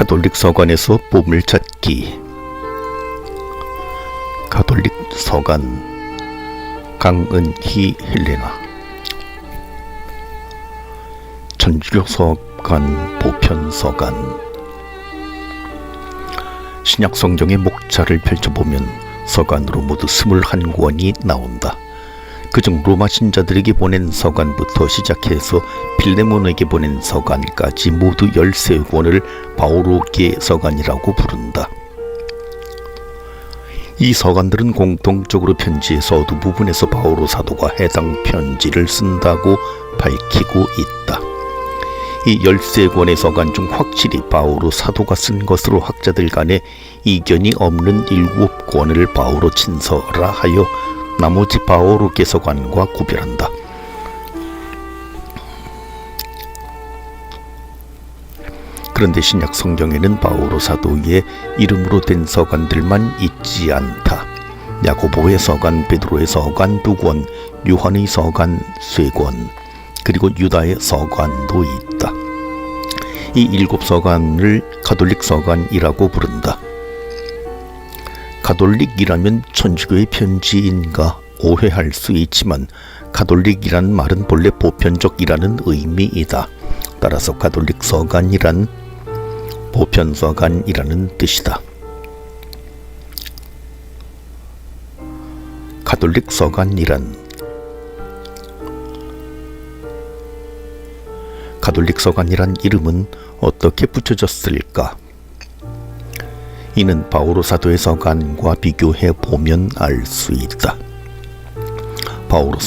가톨릭 서관에서 보물찾기. 가톨릭 서관 강은희 헬레나. 천주교 서관 보편서관. 신약 성경의 목차를 펼쳐보면 서관으로 모두 21권이 나온다. 그중 로마 신자들에게 보낸 서관부터 시작해서 필레몬에게 보낸 서관까지 모두 13권을 바오로계 서관이라고 부른다. 이 서관들은 공통적으로 편지의 서두 부분에서 바오로 사도가 해당 편지를 쓴다고 밝히고 있다. 이 13권의 서관 중 확실히 바오로 사도가 쓴 것으로 학자들 간에 이견이 없는 7권을 바오로 친서라 하여 나머지 바오로계 서관과 구별한다. 그런데 신약 성경에는 바오로 사도의 이름으로 된 서관들만 있지 않다. 야고보의 서관, 베드로의 서관 2권, 요한의 서관 3권, 그리고 유다의 서관도 있다. 이 7서관을 가톨릭 서관이라고 부른다. 가톨릭이라면 천주교의 편지인가 오해할 수 있지만 가톨릭이란 말은 본래 보편적이라는 의미이다. 따라서 가톨릭 서관이란 보편서관이라는 뜻이다. 가톨릭 서관이란 이름은 어떻게 붙여졌을까? 이는 바오로 사도의 서관과 비교해 보면 알 수 있다. 바오로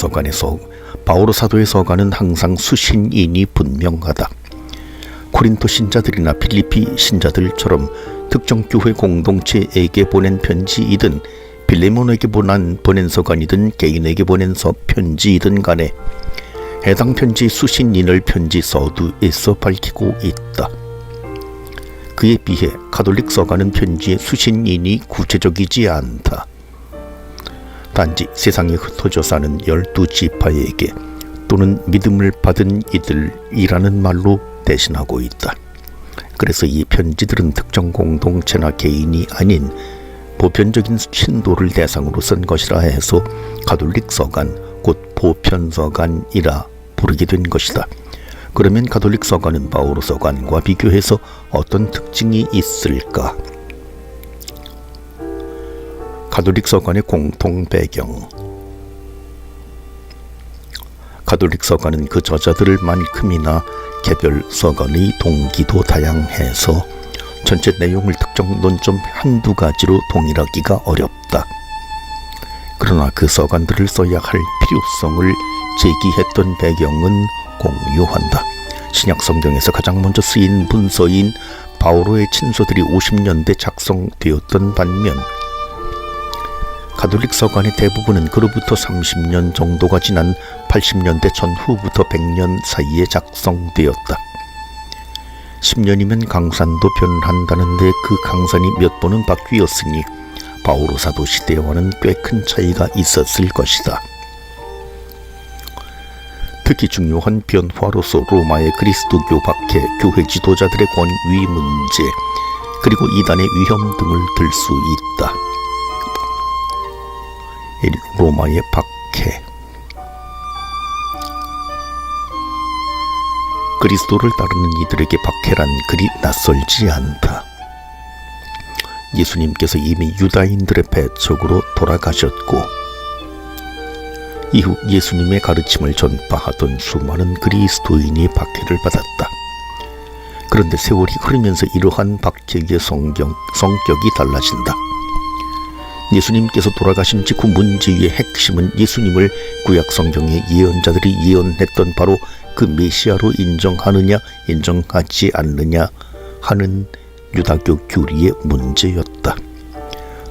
사도의 서관은 항상 수신인이 분명하다. 코린토 신자들이나 필리피 신자들처럼 특정 교회 공동체에게 보낸 편지이든 필레몬에게 보낸 서관이든 개인에게 보낸 편지이든 간에 해당 편지 수신인을 편지 서두에서 밝히고 있다. 그에 비해 가톨릭 서관은 편지의 수신인이 구체적이지 않다. 단지 세상에 흩어져 사는 12지파에게 또는 믿음을 받은 이들이라는 말로 대신하고 있다. 그래서 이 편지들은 특정 공동체나 개인이 아닌 보편적인 신도를 대상으로 쓴 것이라 해서 가톨릭 서관, 곧 보편서관이라 부르게 된 것이다. 그러면 가톨릭 서관은 바오로 서관과 비교해서 어떤 특징이 있을까? 가톨릭 서관의 공통 배경. 가톨릭 서관은 그 저자들을 만큼이나 개별 서관의 동기도 다양해서 전체 내용을 특정 논점 한두 가지로 동일하기가 어렵다. 그러나 그 서관들을 써야 할 필요성을 제기했던 배경은 공유한다. 신약 성경에서 가장 먼저 쓰인 문서인 바오로의 친서들이 50년대 작성되었던 반면 가톨릭 서관의 대부분은 그로부터 30년 정도가 지난 80년대 전후부터 100년 사이에 작성되었다. 10년이면 강산도 변한다는데 그 강산이 몇 번은 바뀌었으니 바오로 사도 시대와는 꽤 큰 차이가 있었을 것이다. 특히 중요한 변화로서 로마의 그리스도교 박해, 교회 지도자들의 권위 문제, 그리고 이단의 위험 등을 들 수 있다. 로마의 박해. 그리스도를 따르는 이들에게 박해란 그리 낯설지 않다. 예수님께서 이미 유다인들의 배척으로 돌아가셨고 이후 예수님의 가르침을 전파하던 수많은 그리스도인이 박해를 받았다. 그런데 세월이 흐르면서 이러한 박해의 성격이 달라진다. 예수님께서 돌아가신 직후 문제의 핵심은 예수님을 구약 성경의 예언자들이 예언했던 바로 그 메시아로 인정하느냐 인정하지 않느냐 하는 유다교 교리의 문제였다.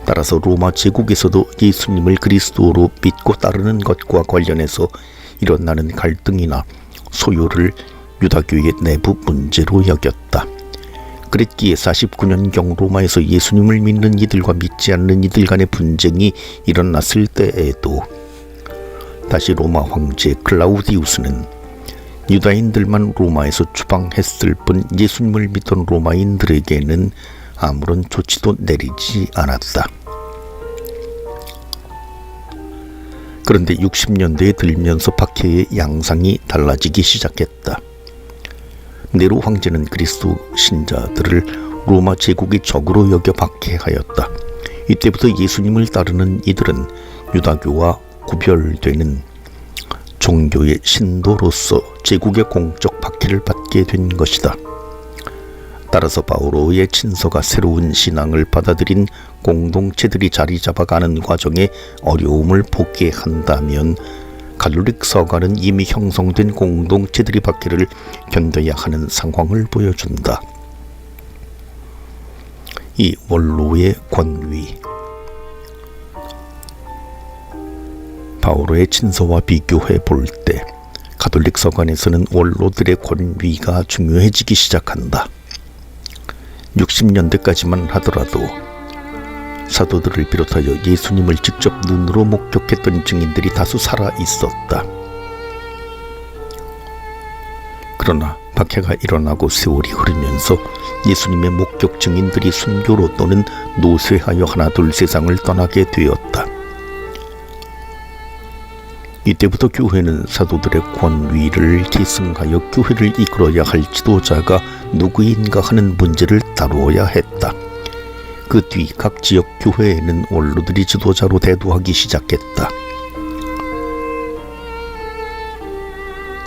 따라서 로마 제국에서도 예수님을 그리스도로 믿고 따르는 것과 관련해서 일어나는 갈등이나 소요를 유다교의 내부 문제로 여겼다. 그랬기에 49년경 로마에서 예수님을 믿는 이들과 믿지 않는 이들 간의 분쟁이 일어났을 때에도 다시 로마 황제 클라우디우스는 유다인들만 로마에서 추방했을 뿐 예수님을 믿던 로마인들에게는 아무런 조치도 내리지 않았다. 그런데 60년대에 들면서 박해의 양상이 달라지기 시작했다. 네로 황제는 그리스도 신자들을 로마 제국의 적으로 여겨 박해하였다. 이때부터 예수님을 따르는 이들은 유다교와 구별되는 종교의 신도로서 제국의 공적 박해를 받게 된 것이다. 따라서 바오로의 친서가 새로운 신앙을 받아들인 공동체들이 자리 잡아가는 과정에 어려움을 보게 한다면 가톨릭 서가는 이미 형성된 공동체들이 박해를 견뎌야 하는 상황을 보여준다. 이 원로의 권위, 바오로의 친서와 비교해 볼 때 가톨릭 서간에서는 원로들의 권위가 중요해지기 시작한다. 60년대까지만 하더라도 사도들을 비롯하여 예수님을 직접 눈으로 목격했던 증인들이 다수 살아 있었다. 그러나 박해가 일어나고 세월이 흐르면서 예수님의 목격 증인들이 순교로 또는 노쇠하여 하나둘 세상을 떠나게 되었다. 이때부터 교회는 사도들의 권위를 계승하여 교회를 이끌어야 할 지도자가 누구인가 하는 문제를 다루어야 했다. 그 뒤 각 지역 교회에는 원로들이 지도자로 대두하기 시작했다.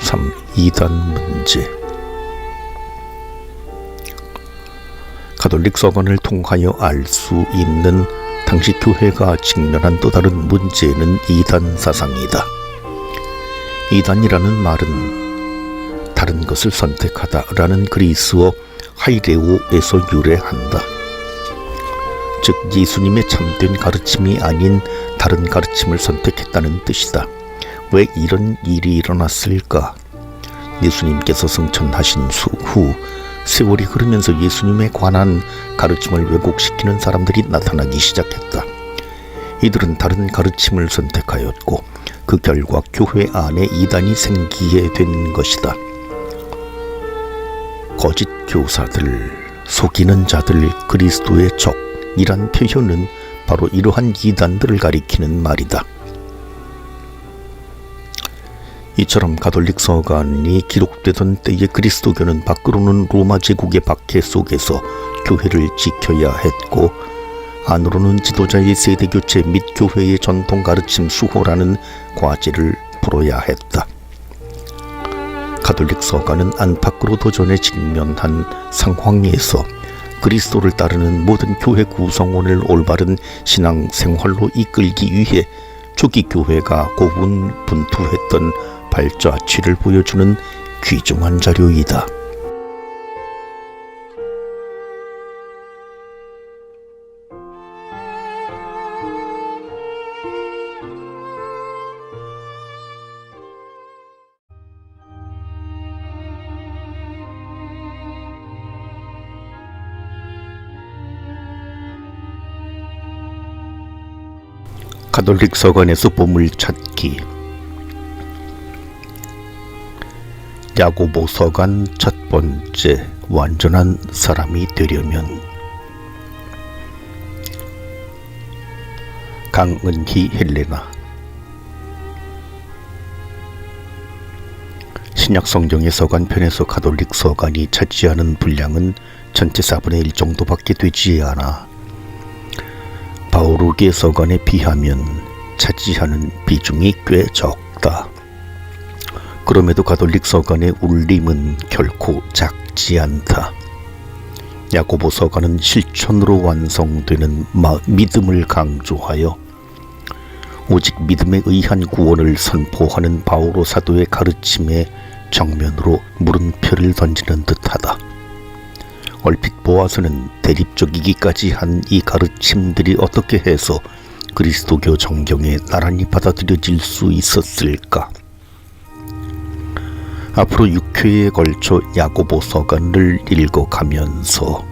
3. 이단 문제. 가톨릭 서간을 통하여 알 수 있는 당시 교회가 직면한 또 다른 문제는 이단 사상이다. 이단이라는 말은 다른 것을 선택하다라는 그리스어 하이레오에서 유래한다. 즉 예수님의 참된 가르침이 아닌 다른 가르침을 선택했다는 뜻이다. 왜 이런 일이 일어났을까? 예수님께서 승천하신 후 세월이 흐르면서 예수님에 관한 가르침을 왜곡시키는 사람들이 나타나기 시작했다. 이들은 다른 가르침을 선택하였고 그 결과 교회 안에 이단이 생기게 된 것이다. 거짓 교사들, 속이는 자들, 그리스도의 적이란 표현은 바로 이러한 이단들을 가리키는 말이다. 이처럼 가톨릭 서간이 기록되던 때에 그리스도교는 밖으로는 로마 제국의 박해 속에서 교회를 지켜야 했고 안으로는 지도자의 세대교체 및 교회의 전통 가르침 수호라는 과제를 풀어야 했다. 가톨릭 서가는 안팎으로 도전에 직면한 상황에서 그리스도를 따르는 모든 교회 구성원을 올바른 신앙생활로 이끌기 위해 초기 교회가 고군분투했던 발자취를 보여주는 귀중한 자료이다. 가톨릭 서간에서 보물찾기. 야고보 서간 첫 번째. 완전한 사람이 되려면. 강은희 헬레나. 신약 성경의 서간편에서 가톨릭 서간이 차지하는 분량은 전체 4분의 1 정도밖에 되지 않아 바오로계 서간에 비하면 차지하는 비중이 꽤 적다. 그럼에도 가톨릭 서간의 울림은 결코 작지 않다. 야고보 서간은 실천으로 완성되는 믿음을 강조하여 오직 믿음에 의한 구원을 선포하는 바오로 사도의 가르침에 정면으로 물음표를 던지는 듯하다. 얼핏 보아서는 대립적이기까지 한 이 가르침들이 어떻게 해서 그리스도교 정경에 나란히 받아들여질 수 있었을까? 앞으로 6회에 걸쳐 야고보 서간을 읽어가면서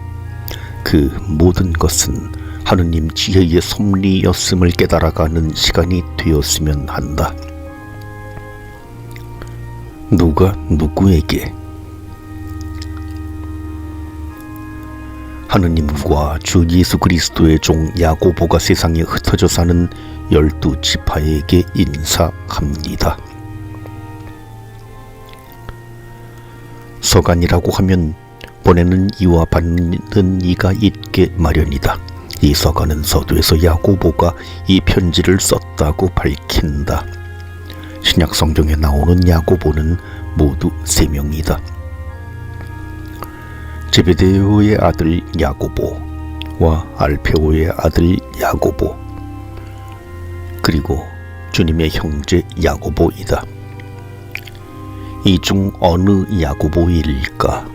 그 모든 것은 하느님 지혜의 섭리였음을 깨달아가는 시간이 되었으면 한다. 누가 누구에게? 하느님과 주 예수 그리스도의 종 야고보가 세상에 흩어져 사는 12지파에게 인사합니다. 서간이라고 하면 보내는 이와 받는 이가 있게 마련이다. 이 서간은 서두에서 야고보가 이 편지를 썼다고 밝힌다. 신약 성경에 나오는 야고보는 모두 3명이다. 제베데오의 아들 야고보와 알페오의 아들 야고보, 그리고 주님의 형제 야고보이다. 이 중 어느 야고보일까?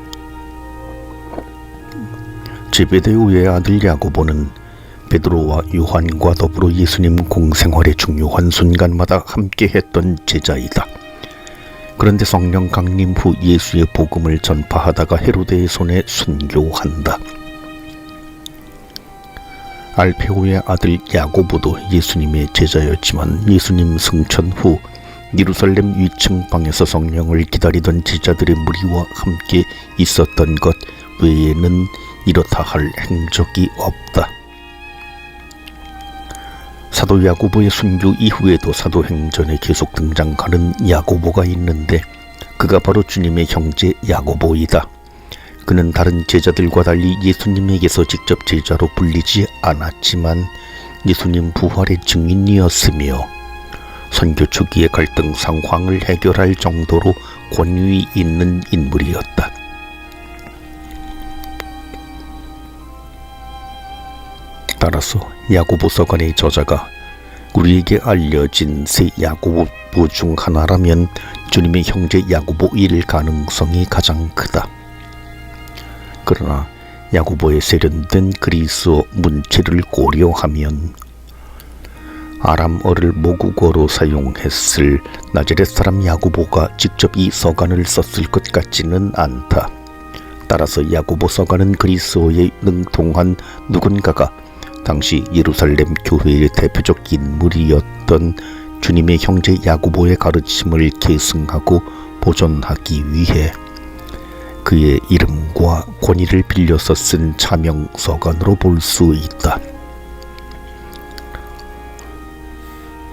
제베데오의 아들 야고보는 베드로와 요한과 더불어 예수님 공생활의 중요한 순간마다 함께했던 제자이다. 그런데 성령 강림 후 예수의 복음을 전파하다가 헤로데의 손에 순교한다. 알페오의 아들 야고보도 예수님의 제자였지만 예수님 승천 후 예루살렘 위층방에서 성령을 기다리던 제자들의 무리와 함께 있었던 것 외에는 이렇다 할 행적이 없다. 사도 야고보의 순교 이후에도 사도행전에 계속 등장하는 야고보가 있는데 그가 바로 주님의 형제 야고보이다. 그는 다른 제자들과 달리 예수님에게서 직접 제자로 불리지 않았지만 예수님 부활의 증인이었으며 선교 초기의 갈등 상황을 해결할 정도로 권위 있는 인물이었다. 따라서 야고보서간의 저자가 우리에게 알려진 세 야고보 중 하나라면 주님의 형제 야고보일 가능성이 가장 크다. 그러나 야고보의 세련된 그리스어 문체를 고려하면 아람어를 모국어로 사용했을 나자렛 사람 야고보가 직접 이 서간을 썼을 것 같지는 않다. 따라서 야고보 서간은 그리스어에 능통한 누군가가 당시 예루살렘 교회의 대표적 인물이었던 주님의 형제 야고보의 가르침을 계승하고 보존하기 위해 그의 이름과 권위를 빌려서 쓴 차명 서간으로 볼 수 있다.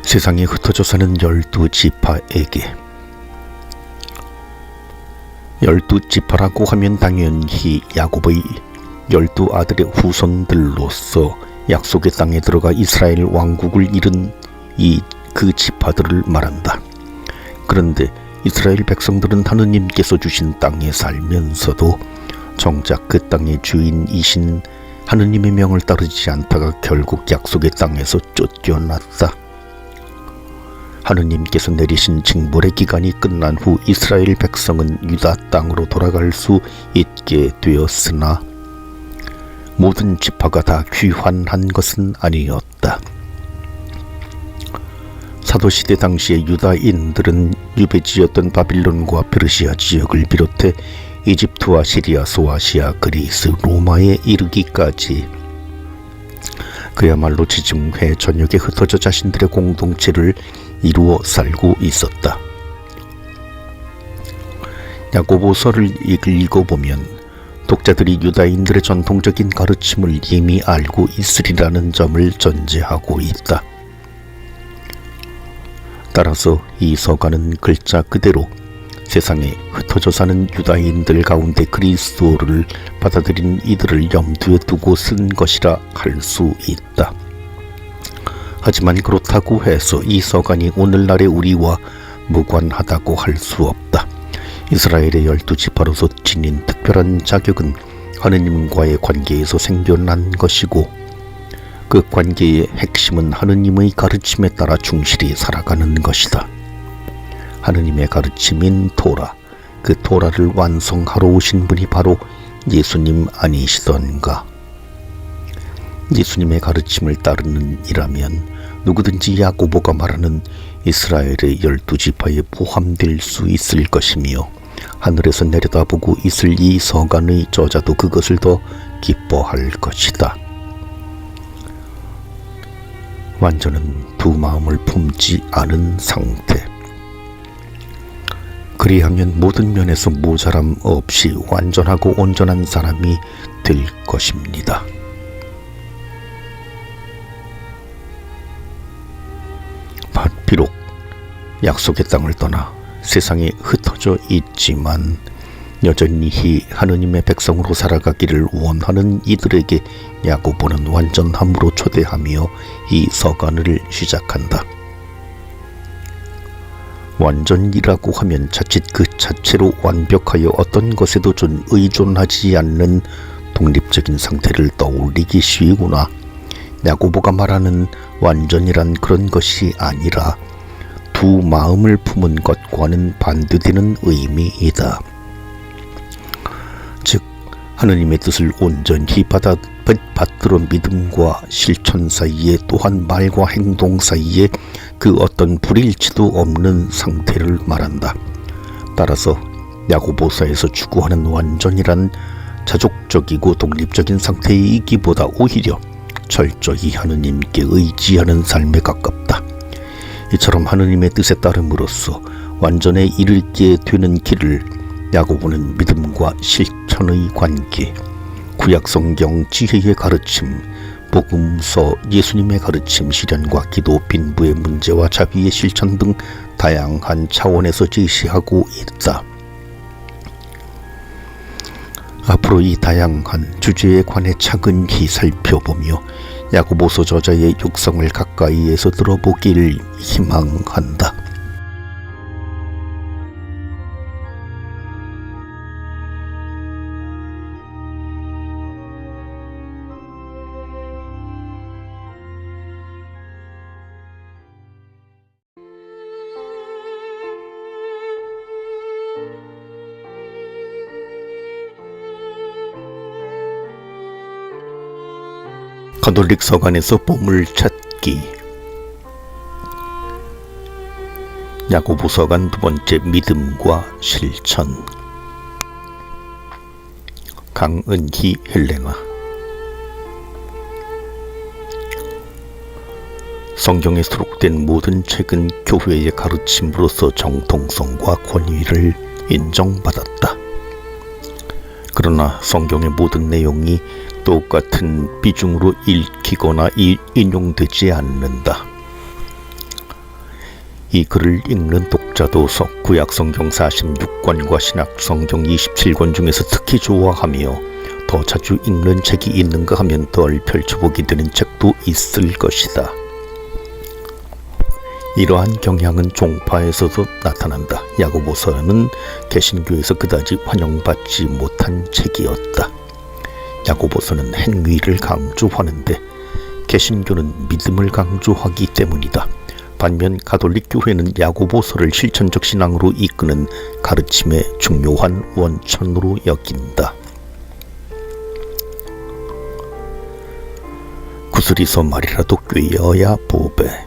세상에 흩어져 사는 12지파에게 12지파라고 하면 당연히 야고보의 12아들의 후손들로서 약속의 땅에 들어가 이스라엘 왕국을 이룬 그 지파들을 말한다. 그런데 이스라엘 백성들은 하느님께서 주신 땅에 살면서도 정작 그 땅의 주인이신 하느님의 명을 따르지 않다가 결국 약속의 땅에서 쫓겨났다. 하느님께서 내리신 징벌의 기간이 끝난 후 이스라엘 백성은 유다 땅으로 돌아갈 수 있게 되었으나 모든 지파가 다 귀환한 것은 아니었다. 사도시대 당시의 유다인들은 유배지였던 바빌론과 페르시아 지역을 비롯해 이집트와 시리아, 소아시아, 그리스, 로마에 이르기까지 그야말로 지중해 전역에 흩어져 자신들의 공동체를 이루어 살고 있었다. 야고보서를 읽어보면 독자들이 유다인들의 전통적인 가르침을 이미 알고 있으리라는 점을 전제하고 있다. 따라서 이 서간은 글자 그대로 세상에 흩어져 사는 유다인들 가운데 그리스도를 받아들인 이들을 염두에 두고 쓴 것이라 할 수 있다. 하지만 그렇다고 해서 이 서간이 오늘날의 우리와 무관하다고 할 수 없다. 이스라엘의 12지파로서 지닌 특별한 자격은 하느님과의 관계에서 생겨난 것이고 그 관계의 핵심은 하느님의 가르침에 따라 충실히 살아가는 것이다. 하느님의 가르침인 토라, 그 토라를 완성하러 오신 분이 바로 예수님 아니시던가. 예수님의 가르침을 따르는 이라면 누구든지 야고보가 말하는 이스라엘의 12지파에 포함될 수 있을 것이며 하늘에서 내려다보고 있을 이 서간의 저자도 그것을 더 기뻐할 것이다. 완전은 두 마음을 품지 않은 상태. 그리하면 모든 면에서 모자람 없이 완전하고 온전한 사람이 될 것입니다. 비록 약속의 땅을 떠나 세상에 흩어져 있지만 여전히 하느님의 백성으로 살아가기를 원하는 이들에게 야고보는 완전함으로 초대하며 이 서간을 시작한다. 완전이라고 하면 자칫 그 자체로 완벽하여 어떤 것에도 의존하지 않는 독립적인 상태를 떠올리기 쉬우구나. 야고보가 말하는 완전이란 그런 것이 아니라 두 마음을 품은 것과는 반대되는 의미이다. 즉 하느님의 뜻을 온전히 받들어 믿음과 실천 사이에, 또한 말과 행동 사이에 그 어떤 불일치도 없는 상태를 말한다. 따라서 야고보서에서 추구하는 완전이란 자족적이고 독립적인 상태이기보다 오히려 철저히 하느님께 의지하는 삶에 가깝다. 이처럼 하느님의 뜻에 따름으로써 완전에 이르게 되는 길을 야고보는 믿음과 실천의 관계, 구약성경 지혜의 가르침, 복음서 예수님의 가르침, 실현과 기도, 빈부의 문제와 자비의 실천 등 다양한 차원에서 제시하고 있다. 앞으로 이 다양한 주제에 관해 차근히 살펴보며 야고보서 저자의 육성을 가까이에서 들어보길 희망한다. 가톨릭 서간에서 보물찾기. 야고보 서간 두 번째, 믿음과 실천. 강은희 헬레나. 성경에 수록된 모든 책은 교회의 가르침으로서 정통성과 권위를 인정받았다. 그러나 성경의 모든 내용이 똑같은 비중으로 읽히거나 인용되지 않는다. 이 글을 읽는 독자도 구약성경 46권과 신약성경 27권 중에서 특히 좋아하며 더 자주 읽는 책이 있는가 하면 덜 펼쳐보게 되는 책도 있을 것이다. 이러한 경향은 종파에서도 나타난다. 야고보서는 개신교에서 그다지 환영받지 못한 책이었다. 야고보서는 행위를 강조하는데 개신교는 믿음을 강조하기 때문이다. 반면 가톨릭 교회는 야고보서를 실천적 신앙으로 이끄는 가르침의 중요한 원천으로 여긴다. 구슬이서 말이라도 꿰어야 보배.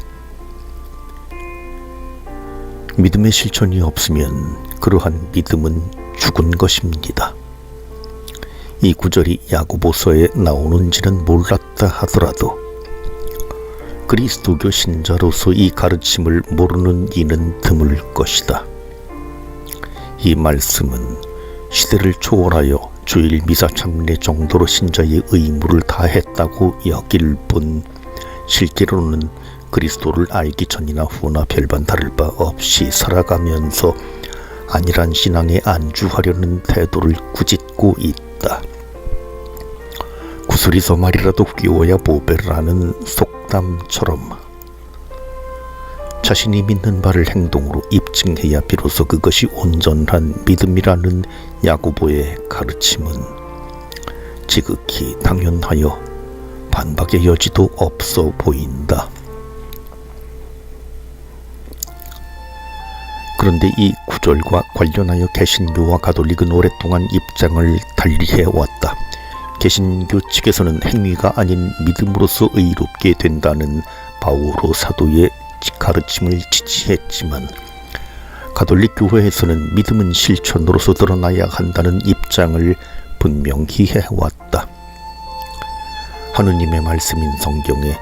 믿음의 실천이 없으면 그러한 믿음은 죽은 것입니다. 이 구절이 야고보서에 나오는지는 몰랐다 하더라도 그리스도교 신자로서 이 가르침을 모르는 이는 드물 것이다. 이 말씀은 시대를 초월하여 주일 미사 참례 정도로 신자의 의무를 다했다고 여길 뿐 실제로는 그리스도를 알기 전이나 후나 별반 다를 바 없이 살아가면서 안일한 신앙에 안주하려는 태도를 꾸짖고 있다. 구슬이서 말이라도 끼워야 보배라는 속담처럼 자신이 믿는 바를 행동으로 입증해야 비로소 그것이 온전한 믿음이라는 야고보의 가르침은 지극히 당연하여 반박의 여지도 없어 보인다. 그런데 이 구절과 관련하여 개신교와 가톨릭은 오랫동안 입장을 달리해왔다. 개신교 측에서는 행위가 아닌 믿음으로서 의롭게 된다는 바오로 사도의 가르침을 지지했지만 가톨릭 교회에서는 믿음은 실천으로서 드러나야 한다는 입장을 분명히 해왔다. 하느님의 말씀인 성경에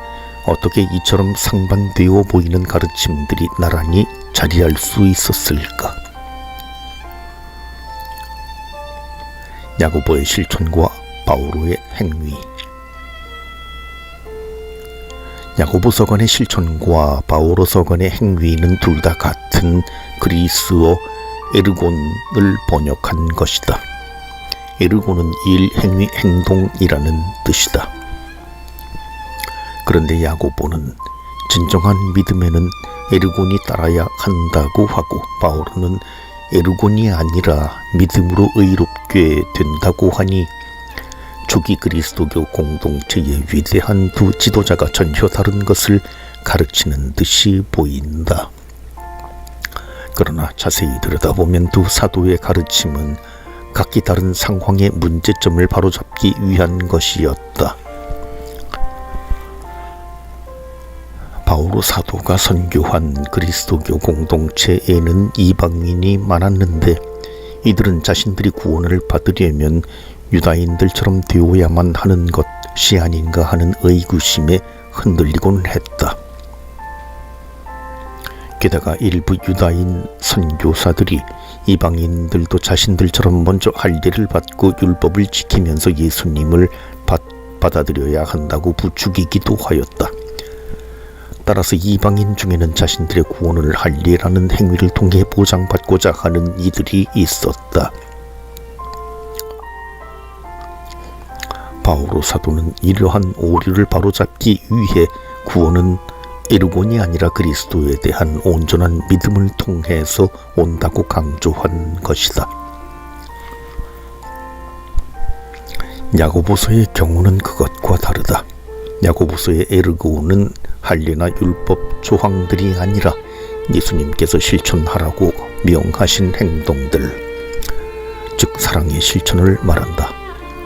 어떻게 이처럼 상반되어 보이는 가르침들이 나란히 자리할 수 있었을까? 야고보의 실천과 바오로의 행위. 야고보 서간의 실천과 바오로 서간의 행위는 둘 다 같은 그리스어 에르곤을 번역한 것이다. 에르곤은 일, 행위, 행동이라는 뜻이다. 그런데 야고보는 진정한 믿음에는 에르곤이 따라야 한다고 하고, 바오로는 에르곤이 아니라 믿음으로 의롭게 된다고 하니 초기 그리스도교 공동체의 위대한 두 지도자가 전혀 다른 것을 가르치는 듯이 보인다. 그러나 자세히 들여다보면 두 사도의 가르침은 각기 다른 상황의 문제점을 바로잡기 위한 것이었다. 바오로 사도가 선교한 그리스도교 공동체에는 이방인이 많았는데, 이들은 자신들이 구원을 받으려면 유다인들처럼 되어야만 하는 것이 아닌가 하는 의구심에 흔들리곤 했다. 게다가 일부 유다인 선교사들이 이방인들도 자신들처럼 먼저 할 일을 받고 율법을 지키면서 예수님을 받아들여야 한다고 부추기기도 하였다. 따라서 이방인 중에는 자신들의 구원을 할례라는 행위를 통해 보장받고자 하는 이들이 있었다. 바오로 사도는 이러한 오류를 바로잡기 위해 구원은 에르곤이 아니라 그리스도에 대한 온전한 믿음을 통해서 온다고 강조한 것이다. 야고보서의 경우는 그것과 다르다. 야고보서의 에르곤은 할례나 율법 조항들이 아니라 예수님께서 실천하라고 명하신 행동들, 즉 사랑의 실천을 말한다.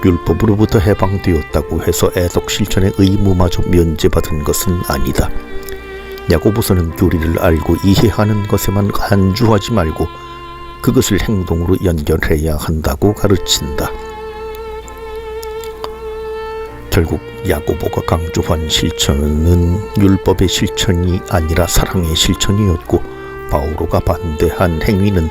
율법으로부터 해방되었다고 해서 애독 실천의 의무마저 면제받은 것은 아니다. 야고보서는 교리를 알고 이해하는 것에만 안주하지 말고 그것을 행동으로 연결해야 한다고 가르친다. 결국 야고보가 강조한 실천은 율법의 실천이 아니라 사랑의 실천이었고, 바오로가 반대한 행위는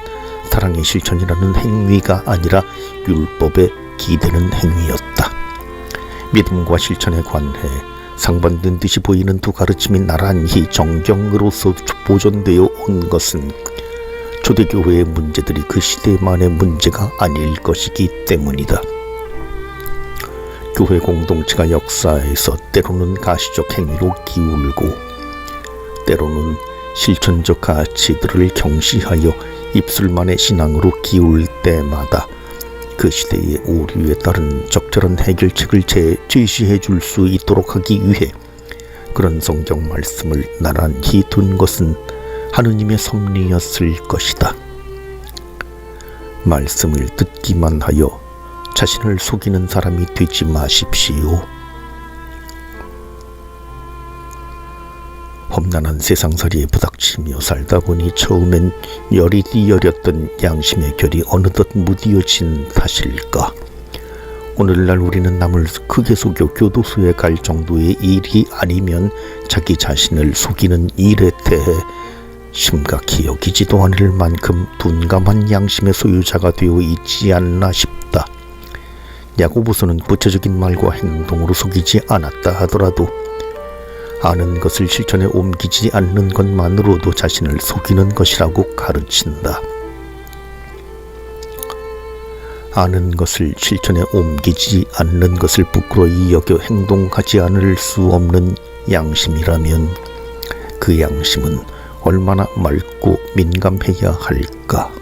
사랑의 실천이라는 행위가 아니라 율법에 기대는 행위였다. 믿음과 실천에 관해 상반된 듯이 보이는 두 가르침이 나란히 정경으로서 보존되어 온 것은 초대교회의 문제들이 그 시대만의 문제가 아닐 것이기 때문이다. 교회 공동체가 역사에서 때로는 가시적 행위로 기울고 때로는 실천적 가치들을 경시하여 입술만의 신앙으로 기울 때마다 그 시대의 오류에 따른 적절한 해결책을 제시해 줄 수 있도록 하기 위해 그런 성경 말씀을 나란히 둔 것은 하느님의 섭리였을 것이다. 말씀을 듣기만 하여 자신을 속이는 사람이 되지 마십시오. 험난한 세상살이에 부닥치며 살다 보니 처음엔 여리여렸던 양심의 결이 어느덧 무디어진 탓일까. 오늘날 우리는 남을 크게 속여 교도소에 갈 정도의 일이 아니면 자기 자신을 속이는 일에 대해 심각히 여기지도 않을 만큼 둔감한 양심의 소유자가 되어 있지 않나 싶다. 야고보서는 구체적인 말과 행동으로 속이지 않았다 하더라도 아는 것을 실천에 옮기지 않는 것만으로도 자신을 속이는 것이라고 가르친다. 아는 것을 실천에 옮기지 않는 것을 부끄러이 여겨 행동하지 않을 수 없는 양심이라면 그 양심은 얼마나 맑고 민감해야 할까.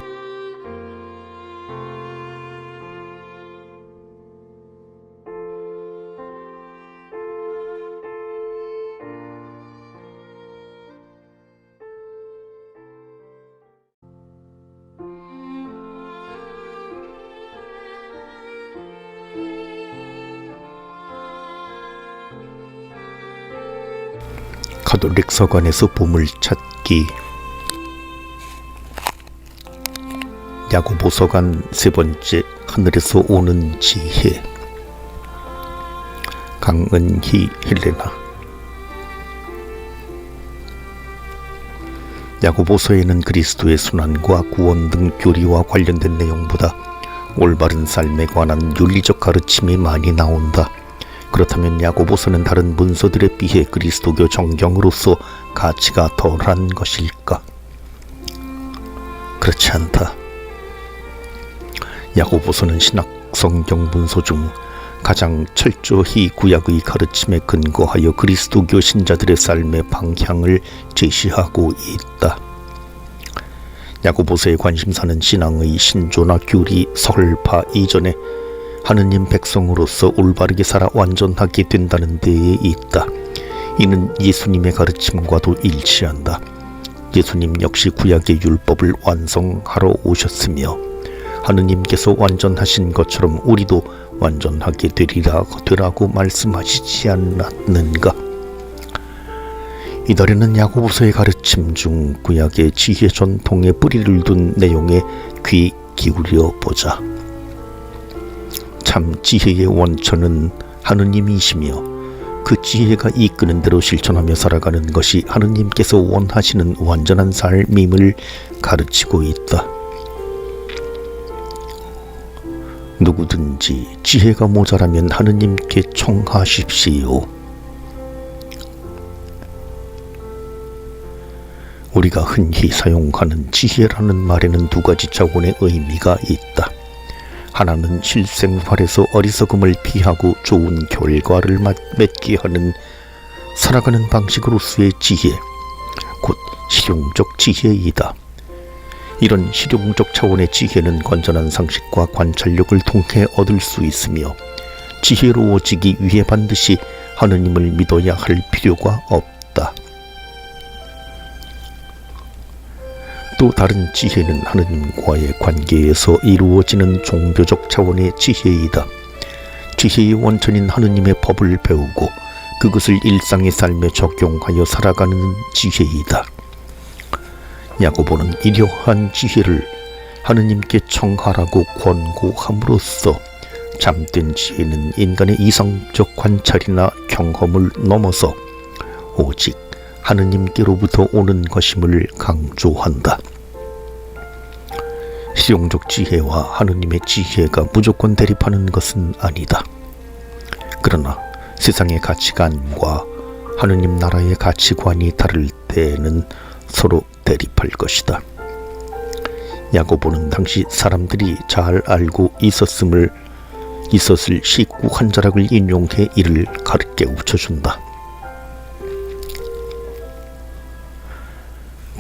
가톨릭 서간에서 보물찾기. 야고보 서간 세 번째, 하늘에서 오는 지혜. 강은희 헬레나. 야고보서에는 그리스도의 순환과 구원 등 교리와 관련된 내용보다 올바른 삶에 관한 윤리적 가르침이 많이 나온다. 그렇다면 야고보서는 다른 문서들에 비해 그리스도교 정경으로서 가치가 덜한 것일까? 그렇지 않다. 야고보서는 신학 성경 문서 중 가장 철저히 구약의 가르침에 근거하여 그리스도교 신자들의 삶의 방향을 제시하고 있다. 야고보서의 관심사는 신앙의 신조나 규리, 설파 이전에 하느님 백성으로서 올바르게 살아 완전하게 된다는 데에 있다. 이는 예수님의 가르침과도 일치한다. 예수님 역시 구약의 율법을 완성하러 오셨으며 하느님께서 완전하신 것처럼 우리도 완전하게 되라고 말씀하시지 않았는가? 이달에는 야고보서의 가르침 중 구약의 지혜 전통에 뿌리를 둔 내용에 귀 기울여 보자. 참 지혜의 원천은 하느님이시며 그 지혜가 이끄는 대로 실천하며 살아가는 것이 하느님께서 원하시는 완전한 삶임을 가르치고 있다. 누구든지 지혜가 모자라면 하느님께 청하십시오. 우리가 흔히 사용하는 지혜라는 말에는 두 가지 차원의 의미가 있다. 하나는 실생활에서 어리석음을 피하고 좋은 결과를 맺게 하는 살아가는 방식으로서의 지혜, 곧 실용적 지혜이다. 이런 실용적 차원의 지혜는 건전한 상식과 관찰력을 통해 얻을 수 있으며 지혜로워지기 위해 반드시 하느님을 믿어야 할 필요가 없다. 또 다른 지혜는 하느님과의 관계에서 이루어지는 종교적 차원의 지혜이다. 지혜의 원천인 하느님의 법을 배우고 그것을 일상의 삶에 적용하여 살아가는 지혜이다. 야고보는 이러한 지혜를 하느님께 청하라고 권고함으로써 참된 지혜는 인간의 이상적 관찰이나 경험을 넘어서 오직 하느님께로부터 오는 것임을 강조한다. 실용적 지혜와 하느님의 지혜가 무조건 대립하는 것은 아니다. 그러나 세상의 가치관과 하느님 나라의 가치관이 다를 때에는 서로 대립할 것이다. 야고보는 당시 사람들이 잘 알고 있었을 19한 자락을 인용해 이를 깨우쳐준다.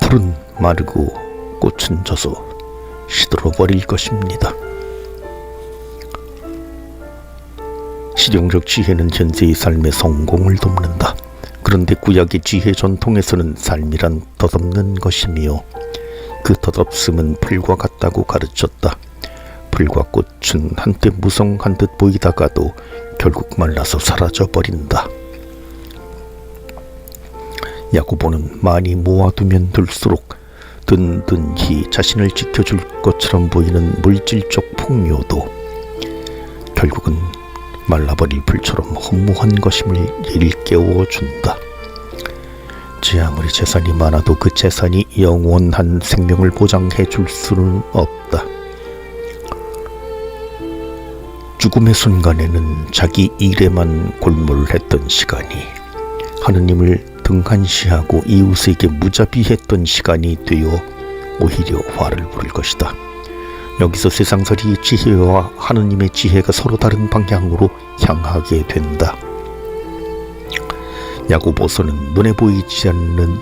풀은 마르고 꽃은 져서 시들어버릴 것입니다. 실용적 지혜는 현세의 삶의 성공을 돕는다. 그런데 구약의 지혜 전통에서는 삶이란 덧없는 것이며 그 덧없음은 풀과 같다고 가르쳤다. 풀과 꽃은 한때 무성한 듯 보이다가도 결국 말라서 사라져버린다. 야고보는 많이 모아두면 둘수록 든든히 자신을 지켜줄 것처럼 보이는 물질적 풍요도 결국은 말라버릴 풀처럼 허무한 것임을 일깨워준다. 제 아무리 재산이 많아도 그 재산이 영원한 생명을 보장해 줄 수는 없다. 죽음의 순간에는 자기 일에만 골몰했던 시간이 하느님을 등한시하고 이웃에게 무자비했던 시간이 되어 오히려 화를 부를 것이다. 여기서 세상살이의 지혜와 하느님의 지혜가 서로 다른 방향으로 향하게 된다. 야고보서는 눈에 보이지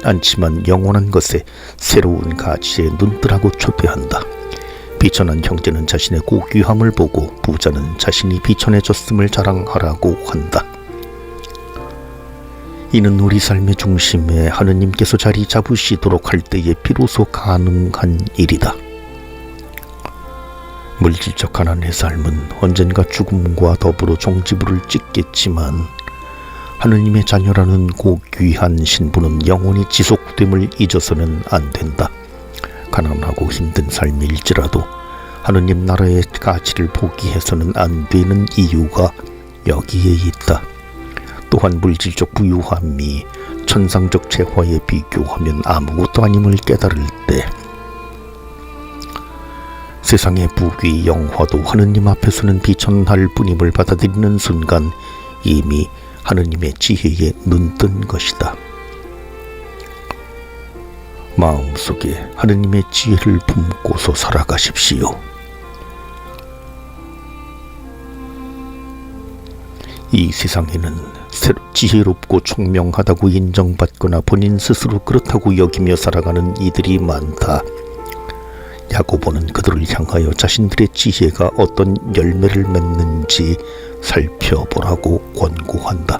않지만 영원한 것에 새로운 가치에 눈뜨라고 초대한다. 비천한 형제는 자신의 고귀함을 보고 부자는 자신이 비천해졌음을 자랑하라고 한다. 이는 우리 삶의 중심에 하느님께서 자리 잡으시도록 할 때에 비로소 가능한 일이다. 물질적 가난의 삶은 언젠가 죽음과 더불어 종지부를 찍겠지만 하느님의 자녀라는 고귀한 신분은 영원히 지속됨을 잊어서는 안 된다. 가난하고 힘든 삶일지라도 하느님 나라의 가치를 포기해서는 안 되는 이유가 여기에 있다. 또한 물질적 부유함이 천상적 재화에 비교하면 아무것도 아님을 깨달을 때 세상의 부귀 영화도 하느님 앞에서는 비천할 뿐임을 받아들이는 순간 이미 하느님의 지혜에 눈뜬 것이다. 마음속에 하느님의 지혜를 품고서 살아가십시오. 이 세상에는 지혜롭고 총명하다고 인정받거나 본인 스스로 그렇다고 여기며 살아가는 이들이 많다. 야고보는 그들을 향하여 자신들의 지혜가 어떤 열매를 맺는지 살펴보라고 권고한다.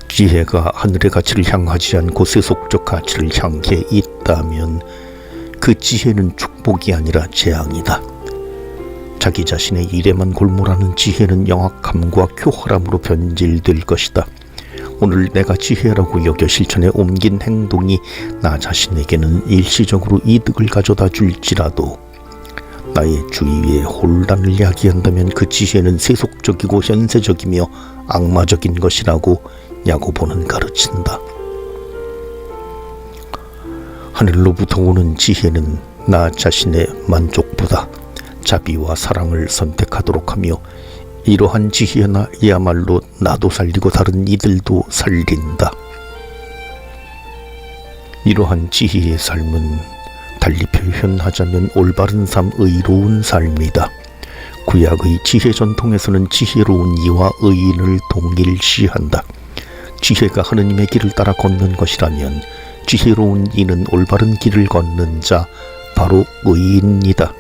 지혜가 하늘의 가치를 향하지 않고 세속적 가치를 향해 있다면 그 지혜는 축복이 아니라 재앙이다. 자기 자신의 일에만 골몰하는 지혜는 영악함과 교활함으로 변질될 것이다. 오늘 내가 지혜라고 여겨 실천에 옮긴 행동이 나 자신에게는 일시적으로 이득을 가져다 줄지라도 나의 주위에 혼란을 야기한다면 그 지혜는 세속적이고 현세적이며 악마적인 것이라고 야고보는 가르친다. 하늘로부터 오는 지혜는 나 자신의 만족보다 자비와 사랑을 선택하도록 하며 이러한 지혜야말로 나도 살리고 다른 이들도 살린다. 이러한 지혜의 삶은 달리 표현하자면 올바른 삶, 의로운 삶이다. 구약의 지혜 전통에서는 지혜로운 이와 의인을 동일시한다. 지혜가 하느님의 길을 따라 걷는 것이라면 지혜로운 이는 올바른 길을 걷는 자, 바로 의인이다.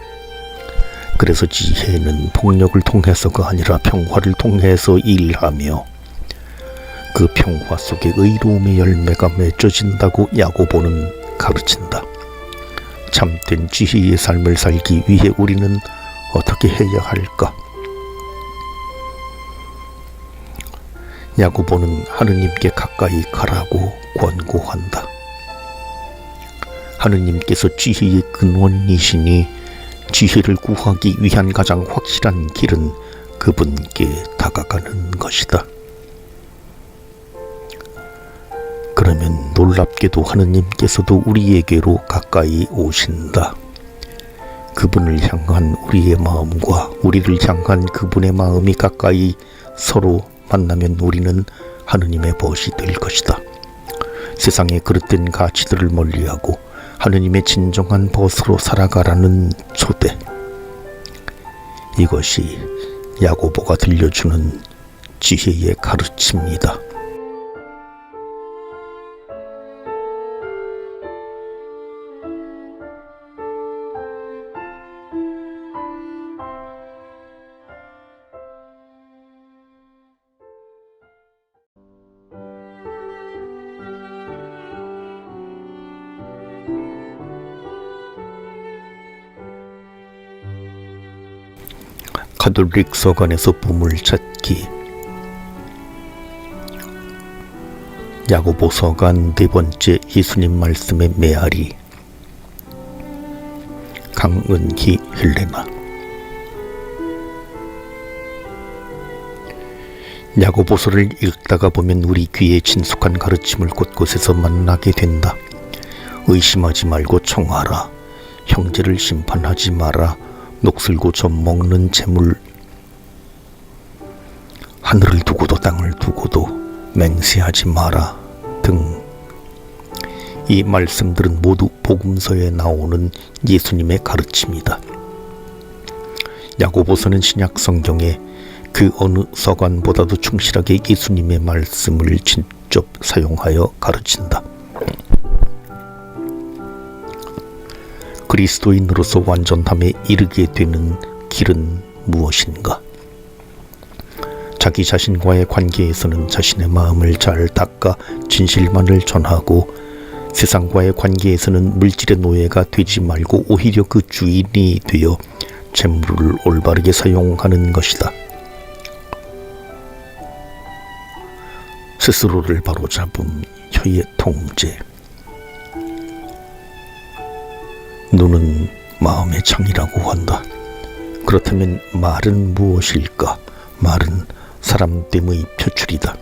그래서 지혜는 폭력을 통해서가 아니라 평화를 통해서 일하며 그 평화 속에 의로움의 열매가 맺어진다고 야고보는 가르친다. 참된 지혜의 삶을 살기 위해 우리는 어떻게 해야 할까? 야고보는 하느님께 가까이 가라고 권고한다. 하느님께서 지혜의 근원이시니 지혜를 구하기 위한 가장 확실한 길은 그분께 다가가는 것이다. 그러면 놀랍게도 하느님께서도 우리에게로 가까이 오신다. 그분을 향한 우리의 마음과 우리를 향한 그분의 마음이 가까이 서로 만나면 우리는 하느님의 벗이 될 것이다. 세상의 그릇된 가치들을 멀리하고 하느님의 진정한 벗으로 살아가라는 초대. 이것이 야고보가 들려주는 지혜의 가르침이다. 가톨릭 서간에서 보물찾기. 야고보 서간 네 번째 예수님 말씀의 메아리. 강은희 헬레나. 야고보서를 읽다가 보면 우리 귀에 친숙한 가르침을 곳곳에서 만나게 된다. 의심하지 말고 청하라. 형제를 심판하지 마라. 녹슬고 젖먹는 재물, 하늘을 두고도 땅을 두고도 맹세하지 마라 등. 이 말씀들은 모두 복음서에 나오는 예수님의 가르침이다. 야고보서는 신약 성경에 그 어느 서간보다도 충실하게 예수님의 말씀을 직접 사용하여 가르친다. 그리스도인으로서 완전함에 이르게 되는 길은 무엇인가? 자기 자신과의 관계에서는 자신의 마음을 잘 닦아 진실만을 전하고, 세상과의 관계에서는 물질의 노예가 되지 말고 오히려 그 주인이 되어 재물을 올바르게 사용하는 것이다. 스스로를 바로잡음, 혀의 통제. 눈은 마음의 창이라고 한다. 그렇다면 말은 무엇일까? 말은 사람됨의 표출이다.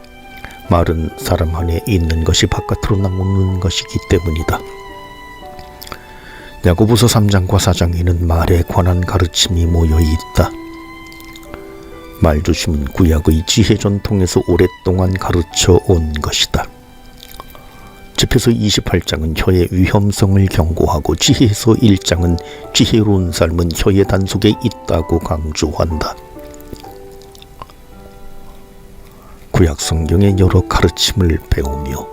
말은 사람 안에 있는 것이 바깥으로 나오는 것이기 때문이다. 야고보서 3장과 4장에는 말에 관한 가르침이 모여 있다. 말조심은 구약의 지혜 전통에서 오랫동안 가르쳐 온 것이다. 집에서 28장은 혀의 위험성을 경고하고 지혜서 1장은 지혜로운 삶은 혀의 단속에 있다고 강조한다. 구약 성경의 여러 가르침을 배우며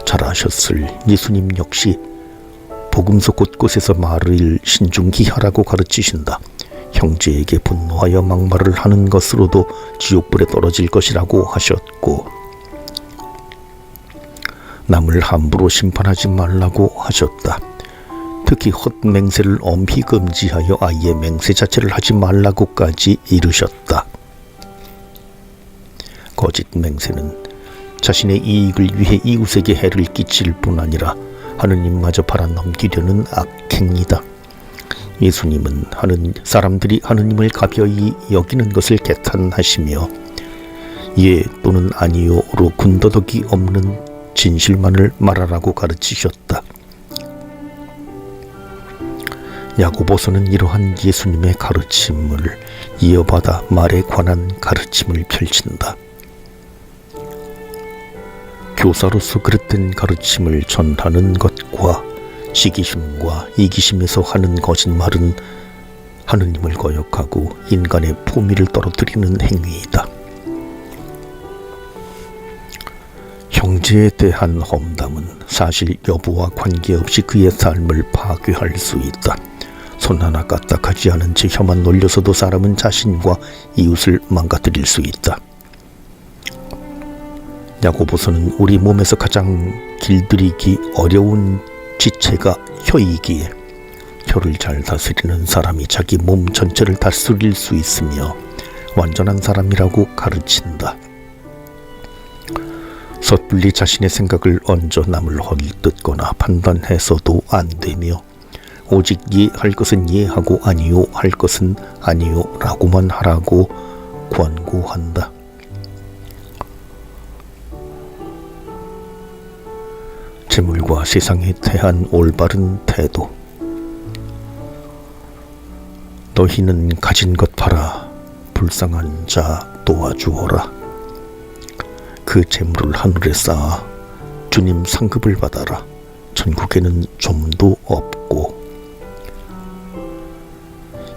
자라셨을 예수님 역시 복음서 곳곳에서 말을 신중히 하라고 가르치신다. 형제에게 분노하여 막말을 하는 것으로도 지옥불에 떨어질 것이라고 하셨고, 남을 함부로 심판하지 말라고 하셨다. 특히 헛맹세를 엄히 금지하여 아예 맹세 자체를 하지 말라고까지 이르셨다. 거짓 맹세는 자신의 이익을 위해 이웃에게 해를 끼칠 뿐 아니라 하느님마저 팔아넘기려는 악행이다. 예수님은 사람들이 하느님을 가벼이 여기는 것을 개탄하시며 예 또는 아니요로 군더더기 없는 진실만을 말하라고 가르치셨다. 야고보서는 이러한 예수님의 가르침을 이어받아 말에 관한 가르침을 펼친다. 교사로서 그릇된 가르침을 전하는 것과 시기심과 이기심에서 하는 거짓말은 하느님을 거역하고 인간의 품위를 떨어뜨리는 행위이다. 형제에 대한 험담은 사실 여부와 관계없이 그의 삶을 파괴할 수 있다. 손 하나 까딱하지 않은 채 혀만 놀려서도 사람은 자신과 이웃을 망가뜨릴 수 있다. 야고보서는 우리 몸에서 가장 길들이기 어려운 지체가 혀이기에 혀를 잘 다스리는 사람이 자기 몸 전체를 다스릴 수 있으며 완전한 사람이라고 가르친다. 섣불리 자신의 생각을 얹어 남을 헐뜯거나 판단해서도 안 되며 오직 예할 것은 예하고 아니요 할 것은 아니요 라고만 하라고 권고한다. 재물과 세상에 대한 올바른 태도. 너희는 가진 것 팔아 불쌍한 자 도와주어라. 그 재물을 하늘에 쌓아 주님 상급을 받아라. 천국에는 좀도 없고.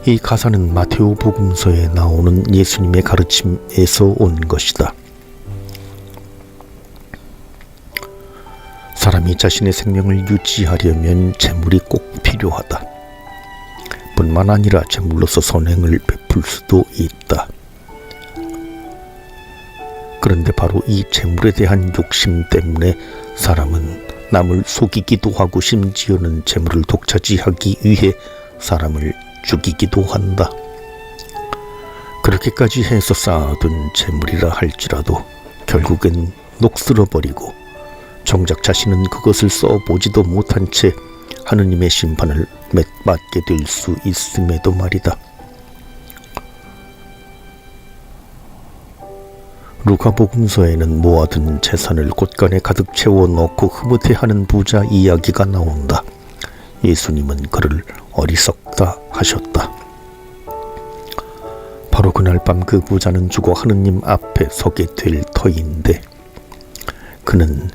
이 가사는 마테오 복음서에 나오는 예수님의 가르침에서 온 것이다. 사람이 자신의 생명을 유지하려면 재물이 꼭 필요하다. 뿐만 아니라 재물로서 선행을 베풀 수도 있다. 그런데 바로 이 재물에 대한 욕심 때문에 사람은 남을 속이기도 하고 심지어는 재물을 독차지하기 위해 사람을 죽이기도 한다. 그렇게까지 해서 쌓아둔 재물이라 할지라도 결국엔 녹슬어버리고 정작 자신은 그것을 써보지도 못한 채 하느님의 심판을 맞게 될 수 있음에도 말이다. 루카복음서에는 모아둔 재산을 곳간에 가득 채워넣고 흐뭇해하는 부자 이야기가 나온다. 예수님은 그를 어리석다 하셨다. 바로 그날 밤 그 부자는 죽어 하느님 앞에 서게 될 터인데 그는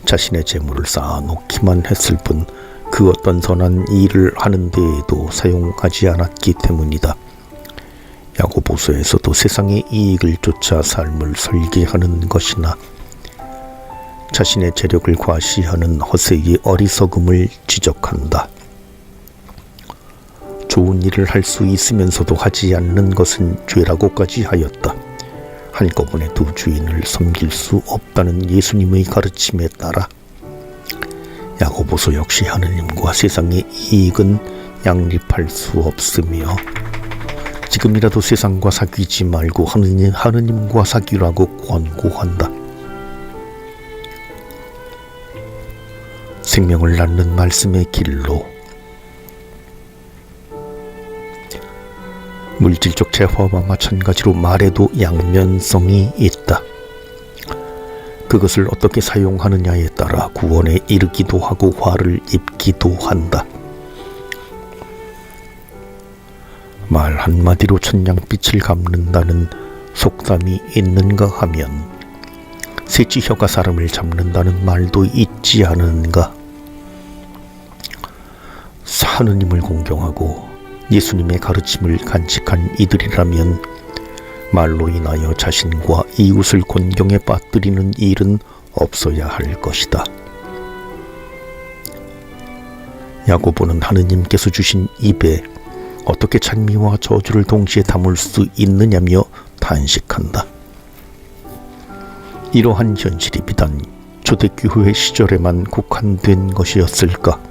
자신의 재물을 쌓아놓기만 했을 뿐 그 어떤 선한 일을 하는 데에도 사용하지 않았기 때문이다. 야고보서에서도 세상의 이익을 쫓아 삶을 설계하는 것이나 자신의 재력을 과시하는 허세의 어리석음을 지적한다. 좋은 일을 할 수 있으면서도 하지 않는 것은 죄라고까지 하였다. 한꺼번에 두 주인을 섬길 수 없다는 예수님의 가르침에 따라 야고보서 역시 하느님과 세상의 이익은 양립할 수 없으며 지금이라도 세상과 사귀지 말고 하느님과 사귀라고 권고한다. 생명을 낳는 말씀의 길로 물질적 재화와 마찬가지로 말에도 양면성이 있다. 그것을 어떻게 사용하느냐에 따라 구원에 이르기도 하고 화를 입기도 한다. 말 한마디로 천냥빛을 갚는다는 속담이 있는가 하면 새치혀가 사람을 잡는다는 말도 있지 않은가. 하느님을 공경하고 예수님의 가르침을 간직한 이들이라면 말로 인하여 자신과 이웃을 곤경에 빠뜨리는 일은 없어야 할 것이다. 야고보는 하느님께서 주신 입에 어떻게 찬미와 저주를 동시에 담을 수 있느냐며 탄식한다. 이러한 현실이 비단 초대교회 시절에만 국한된 것이었을까?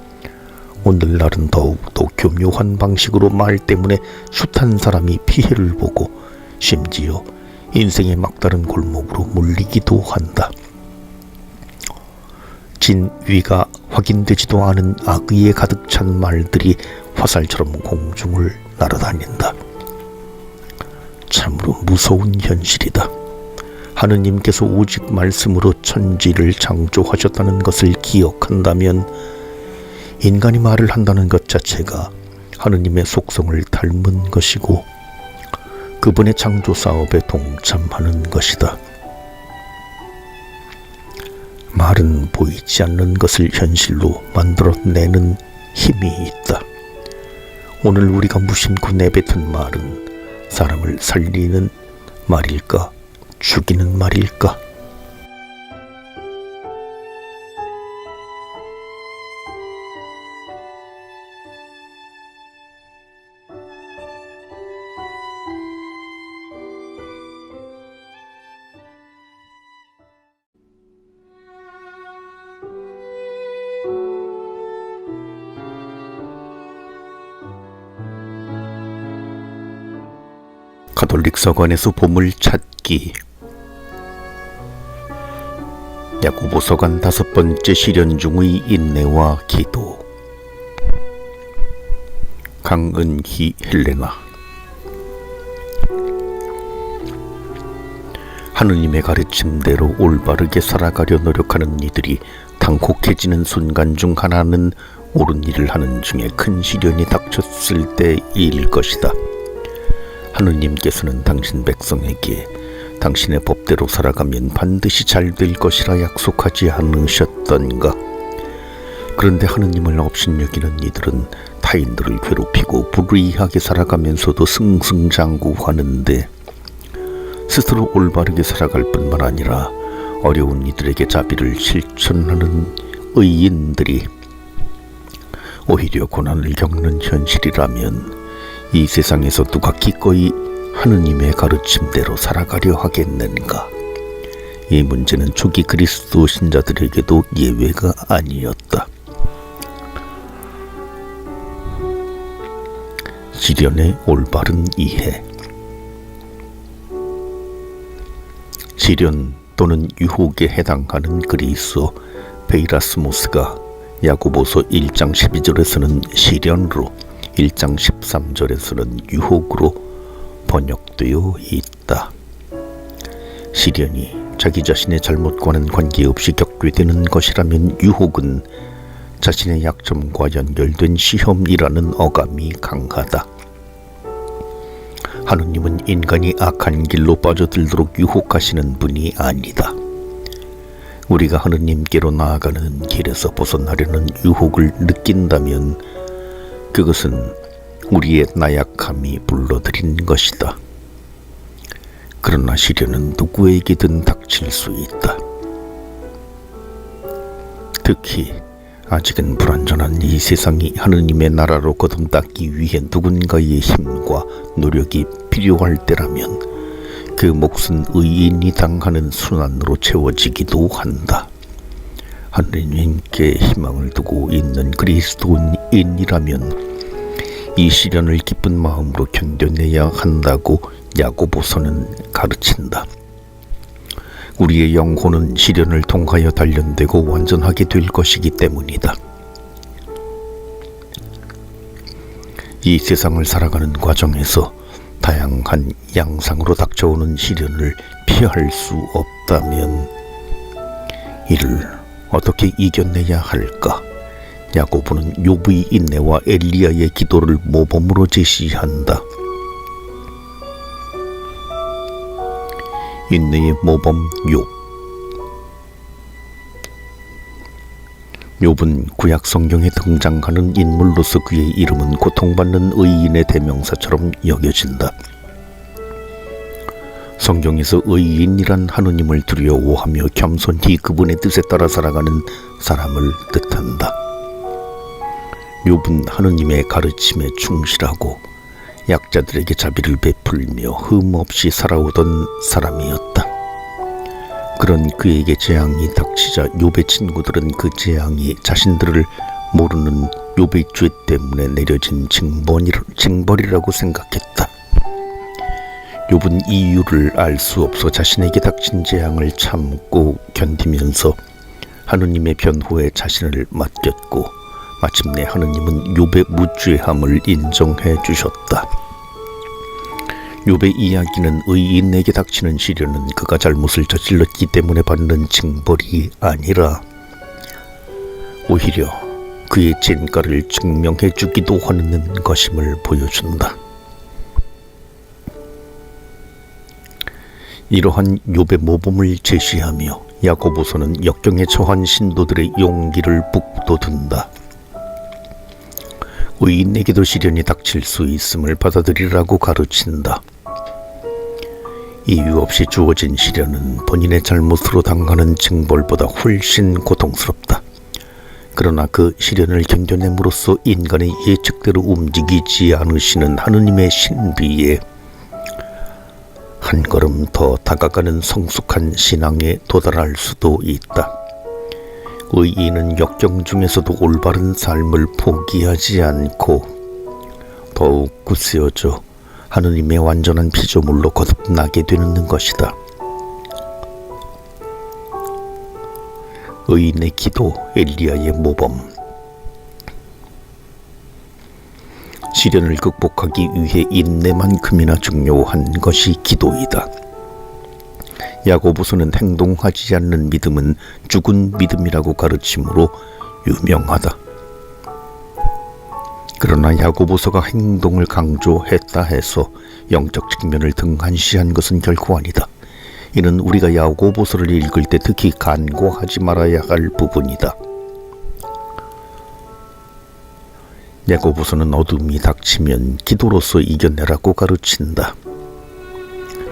오늘날은 더욱더 교묘한 방식으로 말 때문에 숱한 사람이 피해를 보고 심지어 인생의 막다른 골목으로 몰리기도 한다. 진위가 확인되지도 않은 악의에 가득 찬 말들이 화살처럼 공중을 날아다닌다. 참으로 무서운 현실이다. 하느님께서 오직 말씀으로 천지를 창조하셨다는 것을 기억한다면 인간이 말을 한다는 것 자체가 하느님의 속성을 닮은 것이고 그분의 창조 사업에 동참하는 것이다. 말은 보이지 않는 것을 현실로 만들어내는 힘이 있다. 오늘 우리가 무심코 내뱉은 말은 사람을 살리는 말일까, 죽이는 말일까? 가톨릭 서관에서 보물찾기. 야고보 서관 5번째 시련 중의 인내와 기도. 강은희 헬레나. 하느님의 가르침대로 올바르게 살아가려 노력하는 이들이 당혹해지는 순간 중 하나는 옳은 일을 하는 중에 큰 시련이 닥쳤을 때일 것이다. 하느님께서는 당신 백성에게 당신의 법대로 살아가면 반드시 잘 될 것이라 약속하지 않으셨던가? 그런데 하느님을 업신여기는 이들은 타인들을 괴롭히고 불의하게 살아가면서도 승승장구하는데 스스로 올바르게 살아갈 뿐만 아니라 어려운 이들에게 자비를 실천하는 의인들이 오히려 고난을 겪는 현실이라면 이 세상에서 누가 기꺼이 하느님의 가르침대로 살아가려 하겠는가? 이 문제는 초기 그리스도 신자들에게도 예외가 아니었다. 시련의 올바른 이해. 시련 또는 유혹에 해당하는 그리스어 베이라스모스가 야고보서 1장 12절에서는 시련으로 1장 13절에서는 유혹으로 번역되어 있다. 시련이 자기 자신의 잘못과는 관계없이 겪게 되는 것이라면 유혹은 자신의 약점과 연결된 시험이라는 어감이 강하다. 하느님은 인간이 악한 길로 빠져들도록 유혹하시는 분이 아니다. 우리가 하느님께로 나아가는 길에서 벗어나려는 유혹을 느낀다면 그것은 우리의 나약함이 불러들인 것이다. 그러나 시련은 누구에게든 닥칠 수 있다. 특히 아직은 불완전한 이 세상이 하느님의 나라로 거듭나기 위해 누군가의 힘과 노력이 필요할 때라면 그 몫은 의인이 당하는 순환으로 채워지기도 한다. 하느님께 희망을 두고 있는 그리스도인이라면 이 시련을 기쁜 마음으로 견뎌내야 한다고 야고보서는 가르친다. 우리의 영혼은 시련을 통하여 단련되고 완전하게 될 것이기 때문이다. 이 세상을 살아가는 과정에서 다양한 양상으로 닥쳐오는 시련을 피할 수 없다면 이를 어떻게 이겨내야 할까? 야고보는 욥의 인내와 엘리야의 기도를 모범으로 제시한다. 인내의 모범 욥. 욥은 구약 성경에 등장하는 인물로서 그의 이름은 고통받는 의인의 대명사처럼 여겨진다. 성경에서 의인이란 하느님을 두려워하며 겸손히 그분의 뜻에 따라 살아가는 사람을 뜻한다. 욥은 하느님의 가르침에 충실하고 약자들에게 자비를 베풀며 흠없이 살아오던 사람이었다. 그런 그에게 재앙이 닥치자 욥의 친구들은 그 재앙이 자신들을 모르는 욥의 죄 때문에 내려진 징벌이라고 생각했다. 욥은 이유를 알 수 없어 자신에게 닥친 재앙을 참고 견디면서 하느님의 변호에 자신을 맡겼고 마침내 하느님은 욥의 무죄함을 인정해 주셨다. 욥의 이야기는 의인에게 닥치는 시련은 그가 잘못을 저질렀기 때문에 받는 징벌이 아니라 오히려 그의 진가를 증명해 주기도 하는 것임을 보여준다. 이러한 욥의 모범을 제시하며 야고보서는 역경에 처한 신도들의 용기를 북돋운다. 의인에게도 시련이 닥칠 수 있음을 받아들이라고 가르친다. 이유 없이 주어진 시련은 본인의 잘못으로 당하는 징벌보다 훨씬 고통스럽다. 그러나 그 시련을 견뎌냄으로써 인간의 예측대로 움직이지 않으시는 하느님의 신비에 한 걸음 더 다가가는 성숙한 신앙에 도달할 수도 있다. 의인은 역경 중에서도 올바른 삶을 포기하지 않고 더욱 굳세어져 하느님의 완전한 피조물로 거듭나게 되는 것이다. 의인의 기도, 엘리야의 모범. 시련을 극복하기 위해 인내만큼이나 중요한 것이 기도이다. 야고보서는 행동하지 않는 믿음은 죽은 믿음이라고 가르침으로 유명하다. 그러나 야고보서가 행동을 강조했다 해서 영적 측면을 등한시한 것은 결코 아니다. 이는 우리가 야고보서를 읽을 때 특히 간과하지 말아야 할 부분이다. 야고보서는 어둠이 닥치면 기도로서 이겨내라고 가르친다.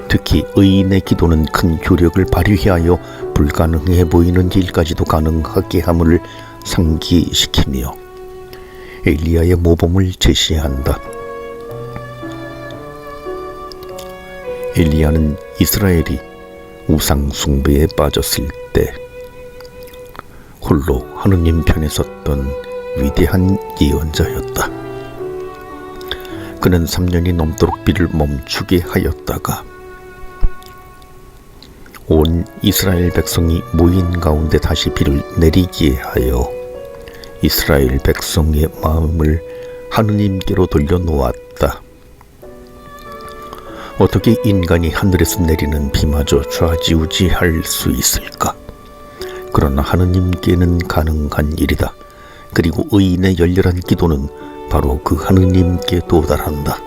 특히 의인의 기도는 큰 효력을 발휘하여 불가능해 보이는 일까지도 가능하게 함을 상기시키며 엘리야의 모범을 제시한다. 엘리야는 이스라엘이 우상 숭배에 빠졌을 때 홀로 하느님 편에 섰던 위대한 예언자였다. 그는 3년이 넘도록 비를 멈추게 하였다가 온 이스라엘 백성이 모인 가운데 다시 비를 내리게 하여 이스라엘 백성의 마음을 하느님께로 돌려놓았다. 어떻게 인간이 하늘에서 내리는 비마저 좌지우지할 수 있을까? 그러나 하느님께는 가능한 일이다. 그리고 의인의 열렬한 기도는 바로 그 하느님께 도달한다.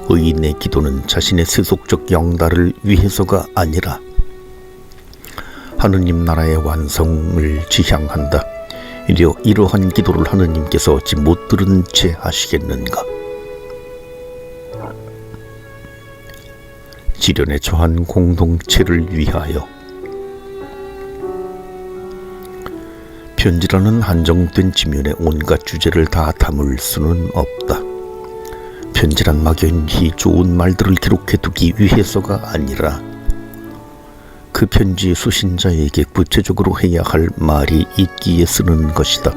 의인의 기도는 자신의 세속적 영달을 위해서가 아니라 하느님 나라의 완성을 지향한다. 이러한 기도를 하느님께서 어찌 못 들은 채 하시겠는가? 지련에 처한 공동체를 위하여. 편지라는 한정된 지면에 온갖 주제를 다 담을 수는 없다. 편지란 막연히 좋은 말들을 기록해두기 위해서가 아니라 그 편지의 수신자에게 구체적으로 해야 할 말이 있기에 쓰는 것이다.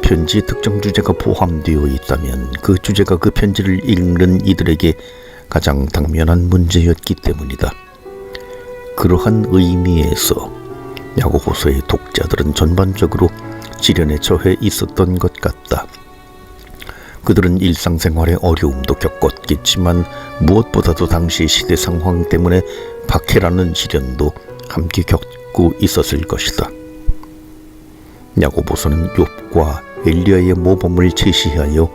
편지의 특정 주제가 포함되어 있다면 그 주제가 그 편지를 읽는 이들에게 가장 당면한 문제였기 때문이다. 그러한 의미에서 야고보서의 독자들은 전반적으로 지련에 처해 있었던 것 같다. 그들은 일상생활에 어려움도 겪었겠지만 무엇보다도 당시 시대 상황 때문에 박해라는 시련도 함께 겪고 있었을 것이다. 야고보서는 욥과 엘리야의 모범을 제시하여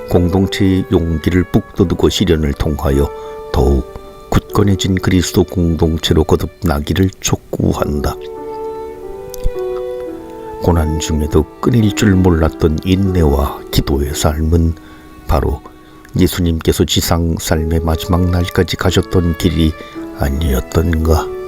공동체의 용기를 북돋우고 시련을 통하여 더욱 굳건해진 그리스도 공동체로 거듭나기를 촉구한다. 고난 중에도 끊일 줄 몰랐던 인내와 기도의 삶은 바로 예수님께서 지상 삶의 마지막 날까지 가셨던 길이 아니었던가.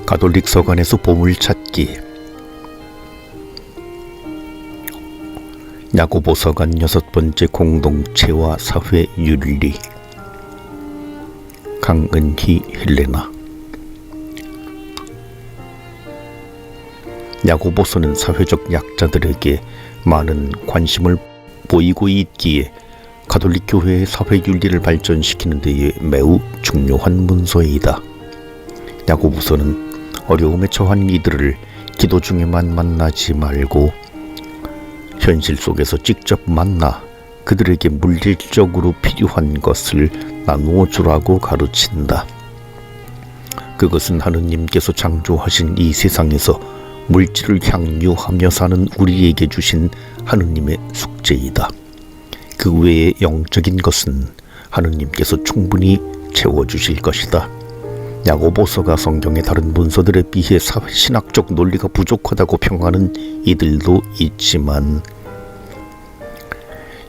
가톨릭 서간에서 보물찾기. 야고보 서간 6번째 공동체와 사회 윤리. 강은희 헬레나. 야고보서는 사회적 약자들에게 많은 관심을 보이고 있기에 가톨릭 교회의 사회 윤리를 발전시키는 데에 매우 중요한 문서이다. 야고보서는 어려움에 처한 이들을 기도 중에만 만나지 말고 현실 속에서 직접 만나 그들에게 물질적으로 필요한 것을 나누어 주라고 가르친다. 그것은 하느님께서 창조하신 이 세상에서 물질을 향유하며 사는 우리에게 주신 하느님의 숙제이다. 그 외의 영적인 것은 하느님께서 충분히 채워주실 것이다. 야고보서가 성경의 다른 문서들에 비해 신학적 논리가 부족하다고 평하는 이들도 있지만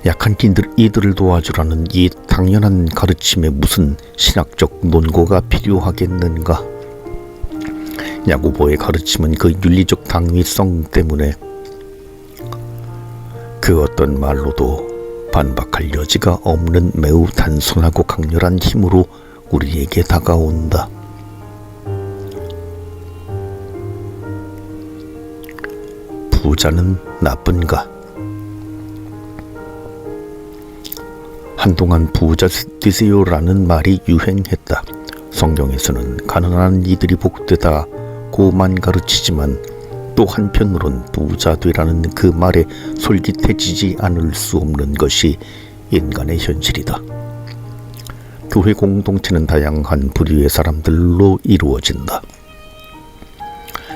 약한 이들을 도와주라는 이 당연한 가르침에 무슨 신학적 논거가 필요하겠는가. 야고보의 가르침은 그 윤리적 당위성 때문에 그 어떤 말로도 반박할 여지가 없는 매우 단순하고 강렬한 힘으로 우리에게 다가온다. 부자는 나쁜가? 한동안 부자 되세요라는 말이 유행했다. 성경에서는 가난한 이들이 복되다고만 가르치지만 또 한편으론 부자 되라는 그 말에 솔깃해지지 않을 수 없는 것이 인간의 현실이다. 교회 공동체는 다양한 부류의 사람들로 이루어진다.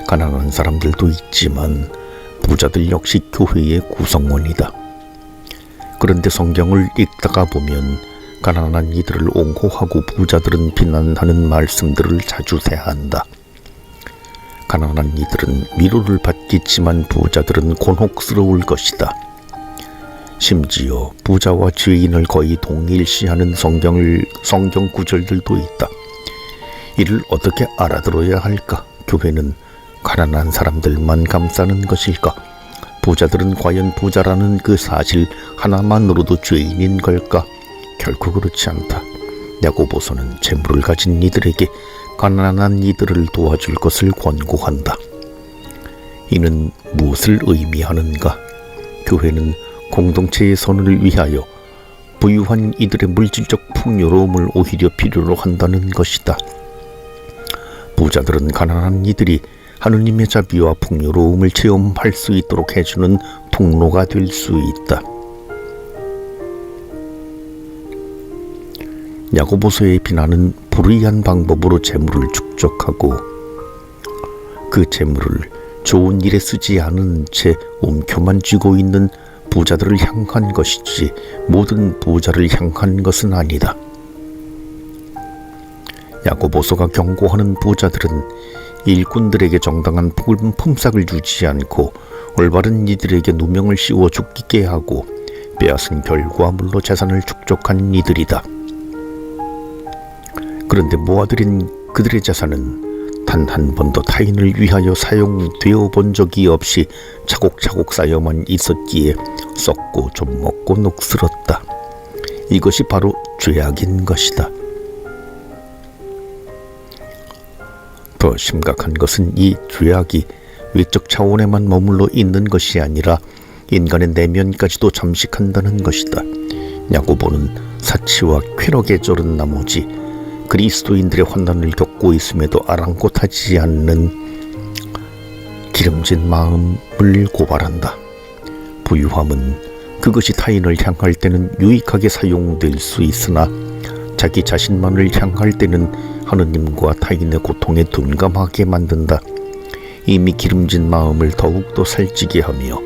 가난한 사람들도 있지만 부자들 역시 교회의 구성원이다. 그런데 성경을 읽다가 보면 가난한 이들을 옹호하고 부자들은 비난하는 말씀들을 자주 대한다. 가난한 이들은 위로를 받겠지만 부자들은 곤혹스러울 것이다. 심지어 부자와 죄인을 거의 동일시하는 성경 구절들도 있다. 이를 어떻게 알아들어야 할까? 교회는 가난한 사람들만 감싸는 것일까? 부자들은 과연 부자라는 그 사실 하나만으로도 죄인인 걸까? 결코 그렇지 않다. 야고보서는 재물을 가진 이들에게 가난한 이들을 도와줄 것을 권고한다. 이는 무엇을 의미하는가? 교회는 공동체의 선을 위하여 부유한 이들의 물질적 풍요로움을 오히려 필요로 한다는 것이다. 부자들은 가난한 이들이 하느님의 자비와 풍요로움을 체험할 수 있도록 해주는 통로가 될 수 있다. 야고보서의 비난은 불의한 방법으로 재물을 축적하고 그 재물을 좋은 일에 쓰지 않은 채 움켜만 쥐고 있는 부자들을 향한 것이지 모든 부자를 향한 것은 아니다. 야고보서가 경고하는 부자들은 일꾼들에게 정당한 품삯을 주지 않고 올바른 이들에게 누명을 씌워 죽게 하고 빼앗은 결과물로 재산을 축적한 이들이다. 그런데 모아들인 그들의 재산은 단 한 번도 타인을 위하여 사용되어 본 적이 없이 차곡차곡 쌓여만 있었기에 썩고 좀 먹고 녹슬었다. 이것이 바로 죄악인 것이다. 더 심각한 것은 이 죄악이 외적 차원에만 머물러 있는 것이 아니라 인간의 내면까지도 잠식한다는 것이다. 야고보는 사치와 쾌락에 쩔은 나머지 그리스도인들의 환난을 겪고 있음에도 아랑곳하지 않는 기름진 마음을 고발한다. 부유함은 그것이 타인을 향할 때는 유익하게 사용될 수 있으나 자기 자신만을 향할 때는 하느님과 타인의 고통에 둔감하게 만든다. 이미 기름진 마음을 더욱더 살찌게 하며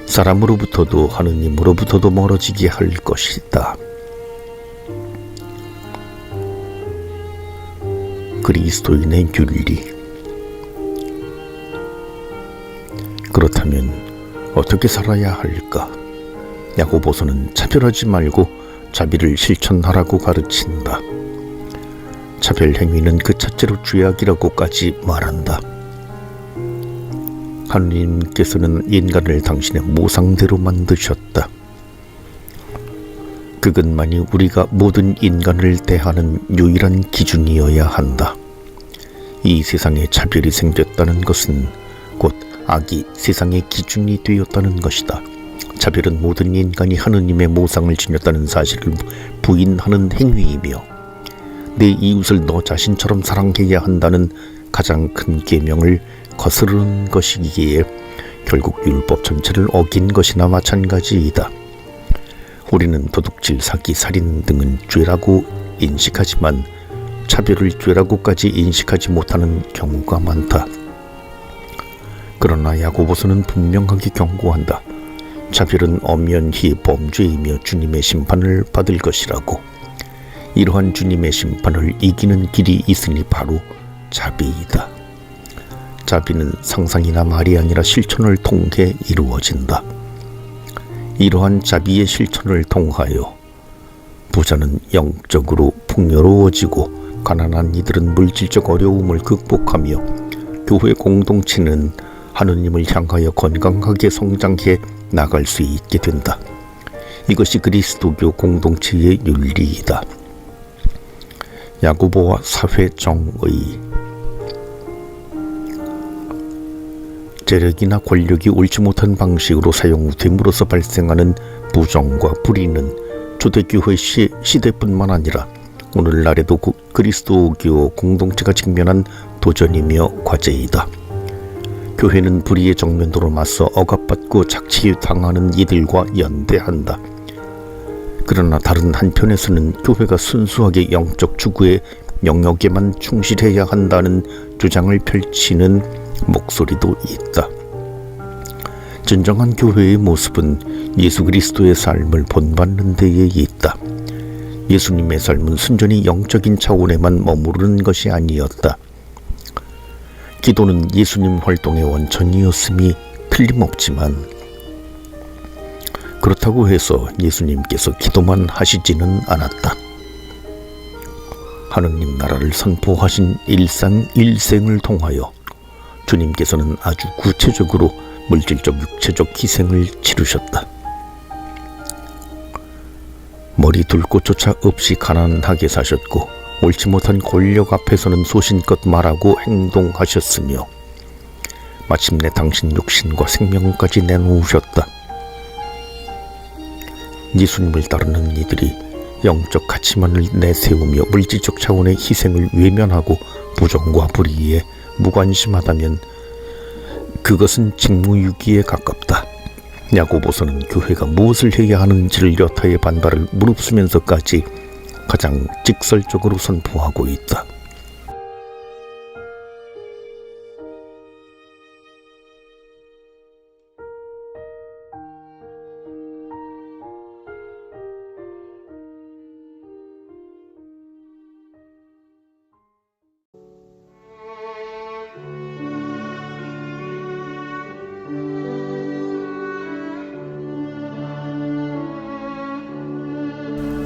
사람으로부터도 하느님으로부터도 멀어지게 할 것이다. 그리스도인의 윤리. 그렇다면 어떻게 살아야 할까? 야고보서는 차별하지 말고 자비를 실천하라고 가르친다. 차별 행위는 그 자체로 죄악이라고까지 말한다. 하느님께서는 인간을 당신의 모상대로 만드셨다. 그것만이 우리가 모든 인간을 대하는 유일한 기준이어야 한다. 이 세상에 차별이 생겼다는 것은 곧 악이 세상의 기준이 되었다는 것이다. 차별은 모든 인간이 하느님의 모상을 지녔다는 사실을 부인하는 행위이며 내 이웃을 너 자신처럼 사랑해야 한다는 가장 큰 계명을 거스르는 것이기에 결국 율법 전체를 어긴 것이나 마찬가지이다. 우리는 도둑질, 사기, 살인 등은 죄라고 인식하지만 차별을 죄라고까지 인식하지 못하는 경우가 많다. 그러나 야고보서는 분명하게 경고한다. 차별은 엄연히 범죄이며 주님의 심판을 받을 것이라고. 이러한 주님의 심판을 이기는 길이 있으니 바로 자비이다. 자비는 상상이나 말이 아니라 실천을 통해 이루어진다. 이러한 자비의 실천을 통하여 부자는 영적으로 풍요로워지고 가난한 이들은 물질적 어려움을 극복하며 교회 공동체는 하느님을 향하여 건강하게 성장해 나갈 수 있게 된다. 이것이 그리스도교 공동체의 윤리이다. 야고보와 사회정의. 재력이나 권력이 옳지 못한 방식으로 사용됨으로써 발생하는 부정과 불의는 초대교회 시대뿐만 아니라 오늘날에도 그리스도교 공동체가 직면한 도전이며 과제이다. 교회는 불의의 정면도로 맞서 억압받고 착취당하는 이들과 연대한다. 그러나 다른 한편에서는 교회가 순수하게 영적 추구의 영역에만 충실해야 한다는 주장을 펼치는 목소리도 있다. 진정한 교회의 모습은 예수 그리스도의 삶을 본받는 데에 있다. 예수님의 삶은 순전히 영적인 차원에만 머무르는 것이 아니었다. 기도는 예수님 활동의 원천이었음이 틀림없지만 그렇다고 해서 예수님께서 기도만 하시지는 않았다. 하느님 나라를 선포하신 일생을 통하여 주님께서는 아주 구체적으로 물질적 육체적 희생을 치르셨다. 머리 둘 곳조차 없이 가난하게 사셨고 옳지 못한 권력 앞에서는 소신껏 말하고 행동하셨으며 마침내 당신 육신과 생명까지 내놓으셨다. 예수님을 따르는 이들이 영적 가치만을 내세우며 물질적 차원의 희생을 외면하고 부정과 불의에 무관심하다면 그것은 직무유기에 가깝다. 야고보서는 교회가 무엇을 해야 하는지를 여타의 반발을 무릅쓰면서까지 가장 직설적으로 선포하고 있다.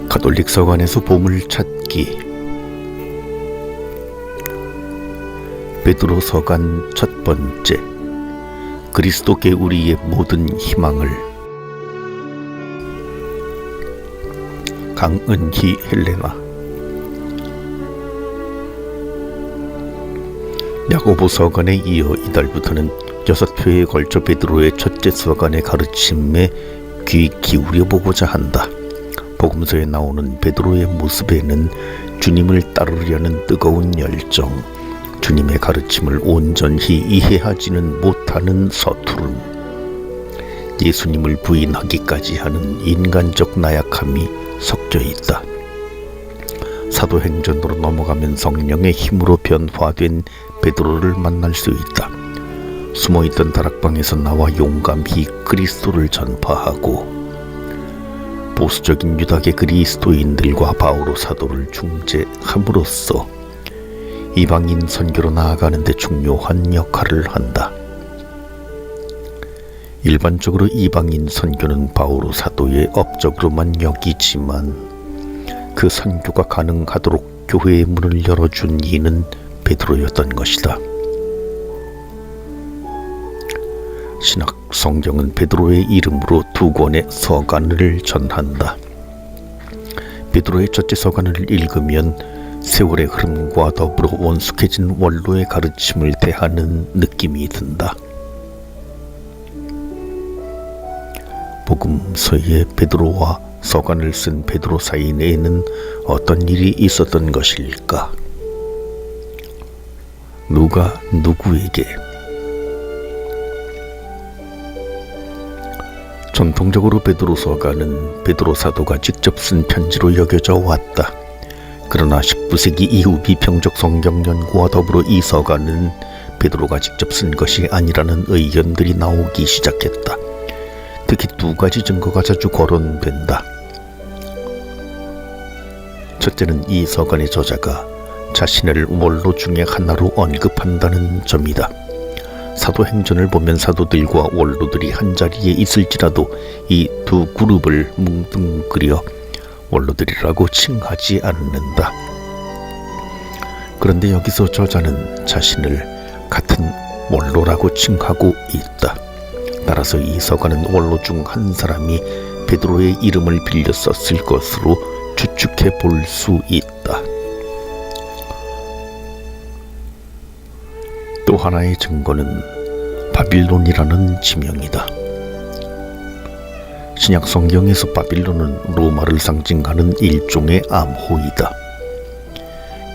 가톨릭 서관에서 보물찾기. 베드로 서간 첫 번째. 그리스도께 우리의 모든 희망을. 강은희 헬레나. 야고보 서간에 이어 이달부터는 6회에 걸쳐 베드로의 첫째 서간의 가르침에 귀 기울여보고자 한다. 복음서에 나오는 베드로의 모습에는 주님을 따르려는 뜨거운 열정, 주님의 가르침을 온전히 이해하지는 못하는 서투름, 예수님을 부인하기까지 하는 인간적 나약함이 섞여 있다. 사도행전으로 넘어가면 성령의 힘으로 변화된 베드로를 만날 수 있다. 숨어있던 다락방에서 나와 용감히 그리스도를 전파하고 보수적인 유다계 그리스도인들과 바오로 사도를 중재함으로써 이방인 선교로 나아가는 데 중요한 역할을 한다. 일반적으로 이방인 선교는 바오로 사도의 업적으로만 여기지만 그 선교가 가능하도록 교회의 문을 열어준 이는 베드로였던 것이다. 신약 성경은 베드로의 이름으로 2권의 서간을 전한다. 베드로의 첫째 서간을 읽으면 세월의 흐름과 더불어 원숙해진 원로의 가르침을 대하는 느낌이 든다. 복음서의 베드로와 서간을 쓴 베드로 사이에는 어떤 일이 있었던 것일까? 누가 누구에게? 전통적으로 베드로 서간은 베드로 사도가 직접 쓴 편지로 여겨져 왔다. 그러나 19세기 이후 비평적 성경 연구와 더불어 이 서간은 베드로가 직접 쓴 것이 아니라는 의견들이 나오기 시작했다. 특히 2가지 증거가 자주 거론된다. 첫째는 이 서간의 저자가 자신을 원로 중에 하나로 언급한다는 점이다. 사도행전을 보면 사도들과 원로들이 한자리에 있을지라도 이 2 그룹을 뭉뚱그려 원로들이라고 칭하지 않는다. 그런데 여기서 저자는 자신을 같은 원로라고 칭하고 있다. 따라서 이 서간은 원로 중 한 사람이 베드로의 이름을 빌려 썼을 것으로 추측해 볼 수 있다. 또 하나의 증거는 바빌론이라는 지명이다. 신약 성경에서 바빌론은 로마를 상징하는 일종의 암호이다.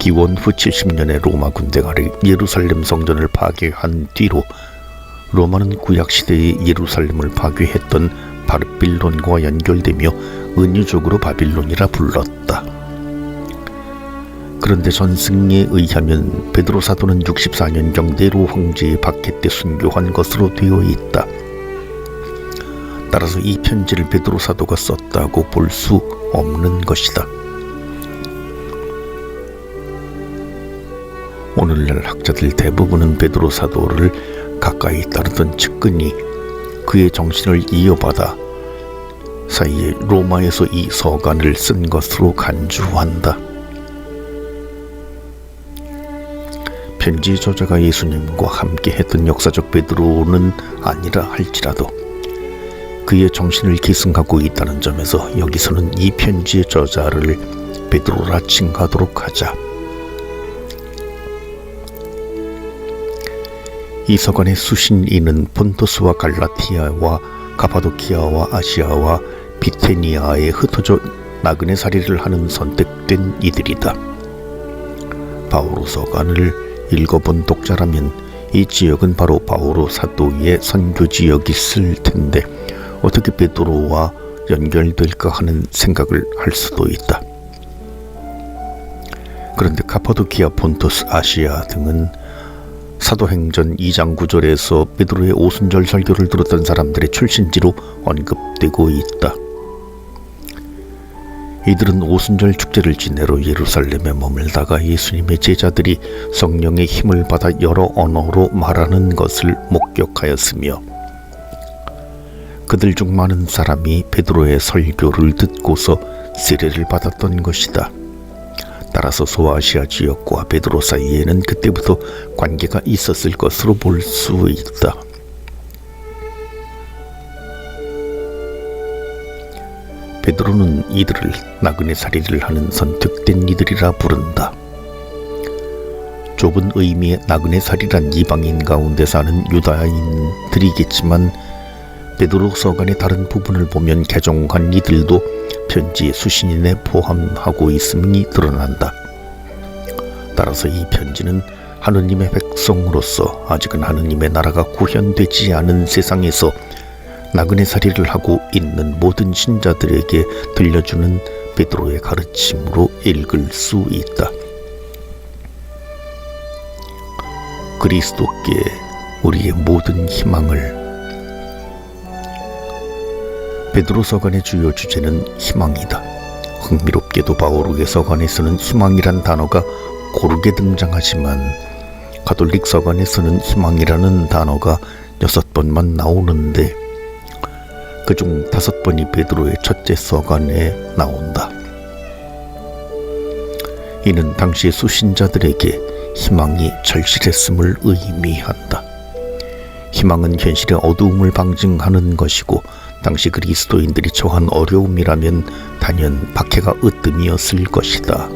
기원 후 70년에 로마 군대가 예루살렘 성전을 파괴한 뒤로 로마는 구약시대의 예루살렘을 파괴했던 바빌론과 연결되며 은유적으로 바빌론이라 불렀다. 그런데 전승에 의하면 베드로 사도는 64년경 네로 황제의 박해 때 순교한 것으로 되어 있다. 따라서 이 편지를 베드로 사도가 썼다고 볼 수 없는 것이다. 오늘날 학자들 대부분은 베드로 사도를 가까이 따르던 측근이 그의 정신을 이어받아 사이에 로마에서 이 서간을 쓴 것으로 간주한다. 편지 저자가 예수님과 함께 했던 역사적 베드로는 아니라 할지라도 그의 정신을 계승하고 있다는 점에서 여기서는 이 편지의 저자를 베드로라 칭하도록 하자. 이 서간의 수신인은 본토스와 갈라티아와 가파도키아와 아시아와 비테니아에 흩어져 나그네 살이를 하는 선택된 이들이다. 바오로 서간을 읽어본 독자라면 이 지역은 바로 바오로 사도의 선교 지역이었을 텐데 어떻게 베드로와 연결될까 하는 생각을 할 수도 있다. 그런데 가파도키아, 본토스, 아시아 등은 사도행전 2장 9절에서 베드로의 오순절 설교를 들었던 사람들의 출신지로 언급되고 있다. 이들은 오순절 축제를 지내러 예루살렘에 머물다가 예수님의 제자들이 성령의 힘을 받아 여러 언어로 말하는 것을 목격하였으며 그들 중 많은 사람이 베드로의 설교를 듣고서 세례를 받았던 것이다. 따라서 소아시아 지역과 베드로 사이에는 그때부터 관계가 있었을 것으로 볼 수 있다. 베드로는 이들을 나그네살이를 하는 선택된 이들이라 부른다. 좁은 의미의 나그네살이란 이방인 가운데 사는 유다인들이겠지만 베드로 서간의 다른 부분을 보면 개종한 이들도 편지의 수신인에 포함하고 있음이 드러난다. 따라서 이 편지는 하느님의 백성으로서 아직은 하느님의 나라가 구현되지 않은 세상에서 나그네살이를 하고 있는 모든 신자들에게 들려주는 베드로의 가르침으로 읽을 수 있다. 그리스도께 우리의 모든 희망을. 베드로서간의 주요 주제는 희망이다. 흥미롭게도 바오록의 서간에서는 희망이란 단어가 고르게 등장하지만 가톨릭 서간에서는 희망이라는 단어가 6번만 나오는데 그중 5번이 베드로의 첫째 서간에 나온다. 이는 당시의 수신자들에게 희망이 절실했음을 의미한다. 희망은 현실의 어두움을 방증하는 것이고 당시 그리스도인들이 처한 어려움이라면 단연 박해가 으뜸이었을 것이다.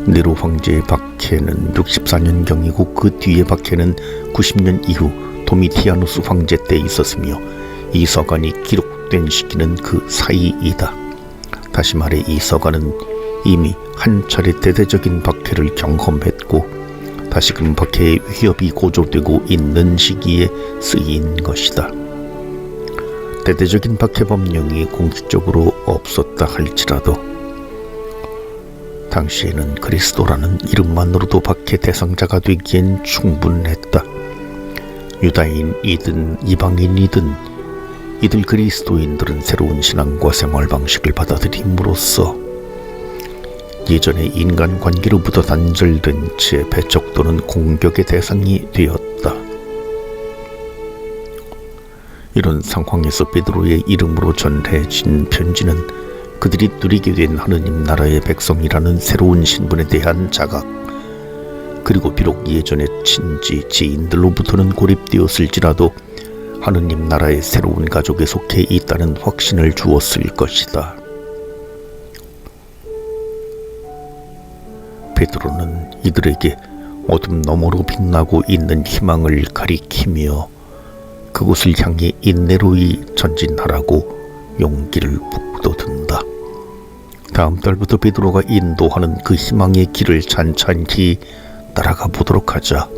네로 황제의 박해는 64년경이고 그 뒤의 박해는 90년 이후 도미티아누스 황제 때 있었으며 이 서간이 기록된 시기는 그 사이이다. 다시 말해 이 서간은 이미 한 차례 대대적인 박해를 경험했고 다시금 박해의 위협이 고조되고 있는 시기에 쓰인 것이다. 대대적인 박해 법령이 공식적으로 없었다 할지라도 당시에는 그리스도라는 이름만으로도 박해 대상자가 되기엔 충분했다. 유다인이든 이방인이든 이들 그리스도인들은 새로운 신앙과 생활 방식을 받아들임으로써 예전의 인간관계로부터 단절된 채 배척 또는 공격의 대상이 되었다. 이런 상황에서 베드로의 이름으로 전해진 편지는 그들이 누리게 된 하느님 나라의 백성이라는 새로운 신분에 대한 자각, 그리고 비록 예전의 친지, 지인들로부터는 고립되었을지라도 하느님 나라의 새로운 가족에 속해 있다는 확신을 주었을 것이다. 베드로는 이들에게 어둠 너머로 빛나고 있는 희망을 가리키며 그곳을 향해 인내로이 전진하라고 용기를 북돋운다. 다음 달부터 베드로가 인도하는 그 희망의 길을 찬찬히 따라가 보도록 하자.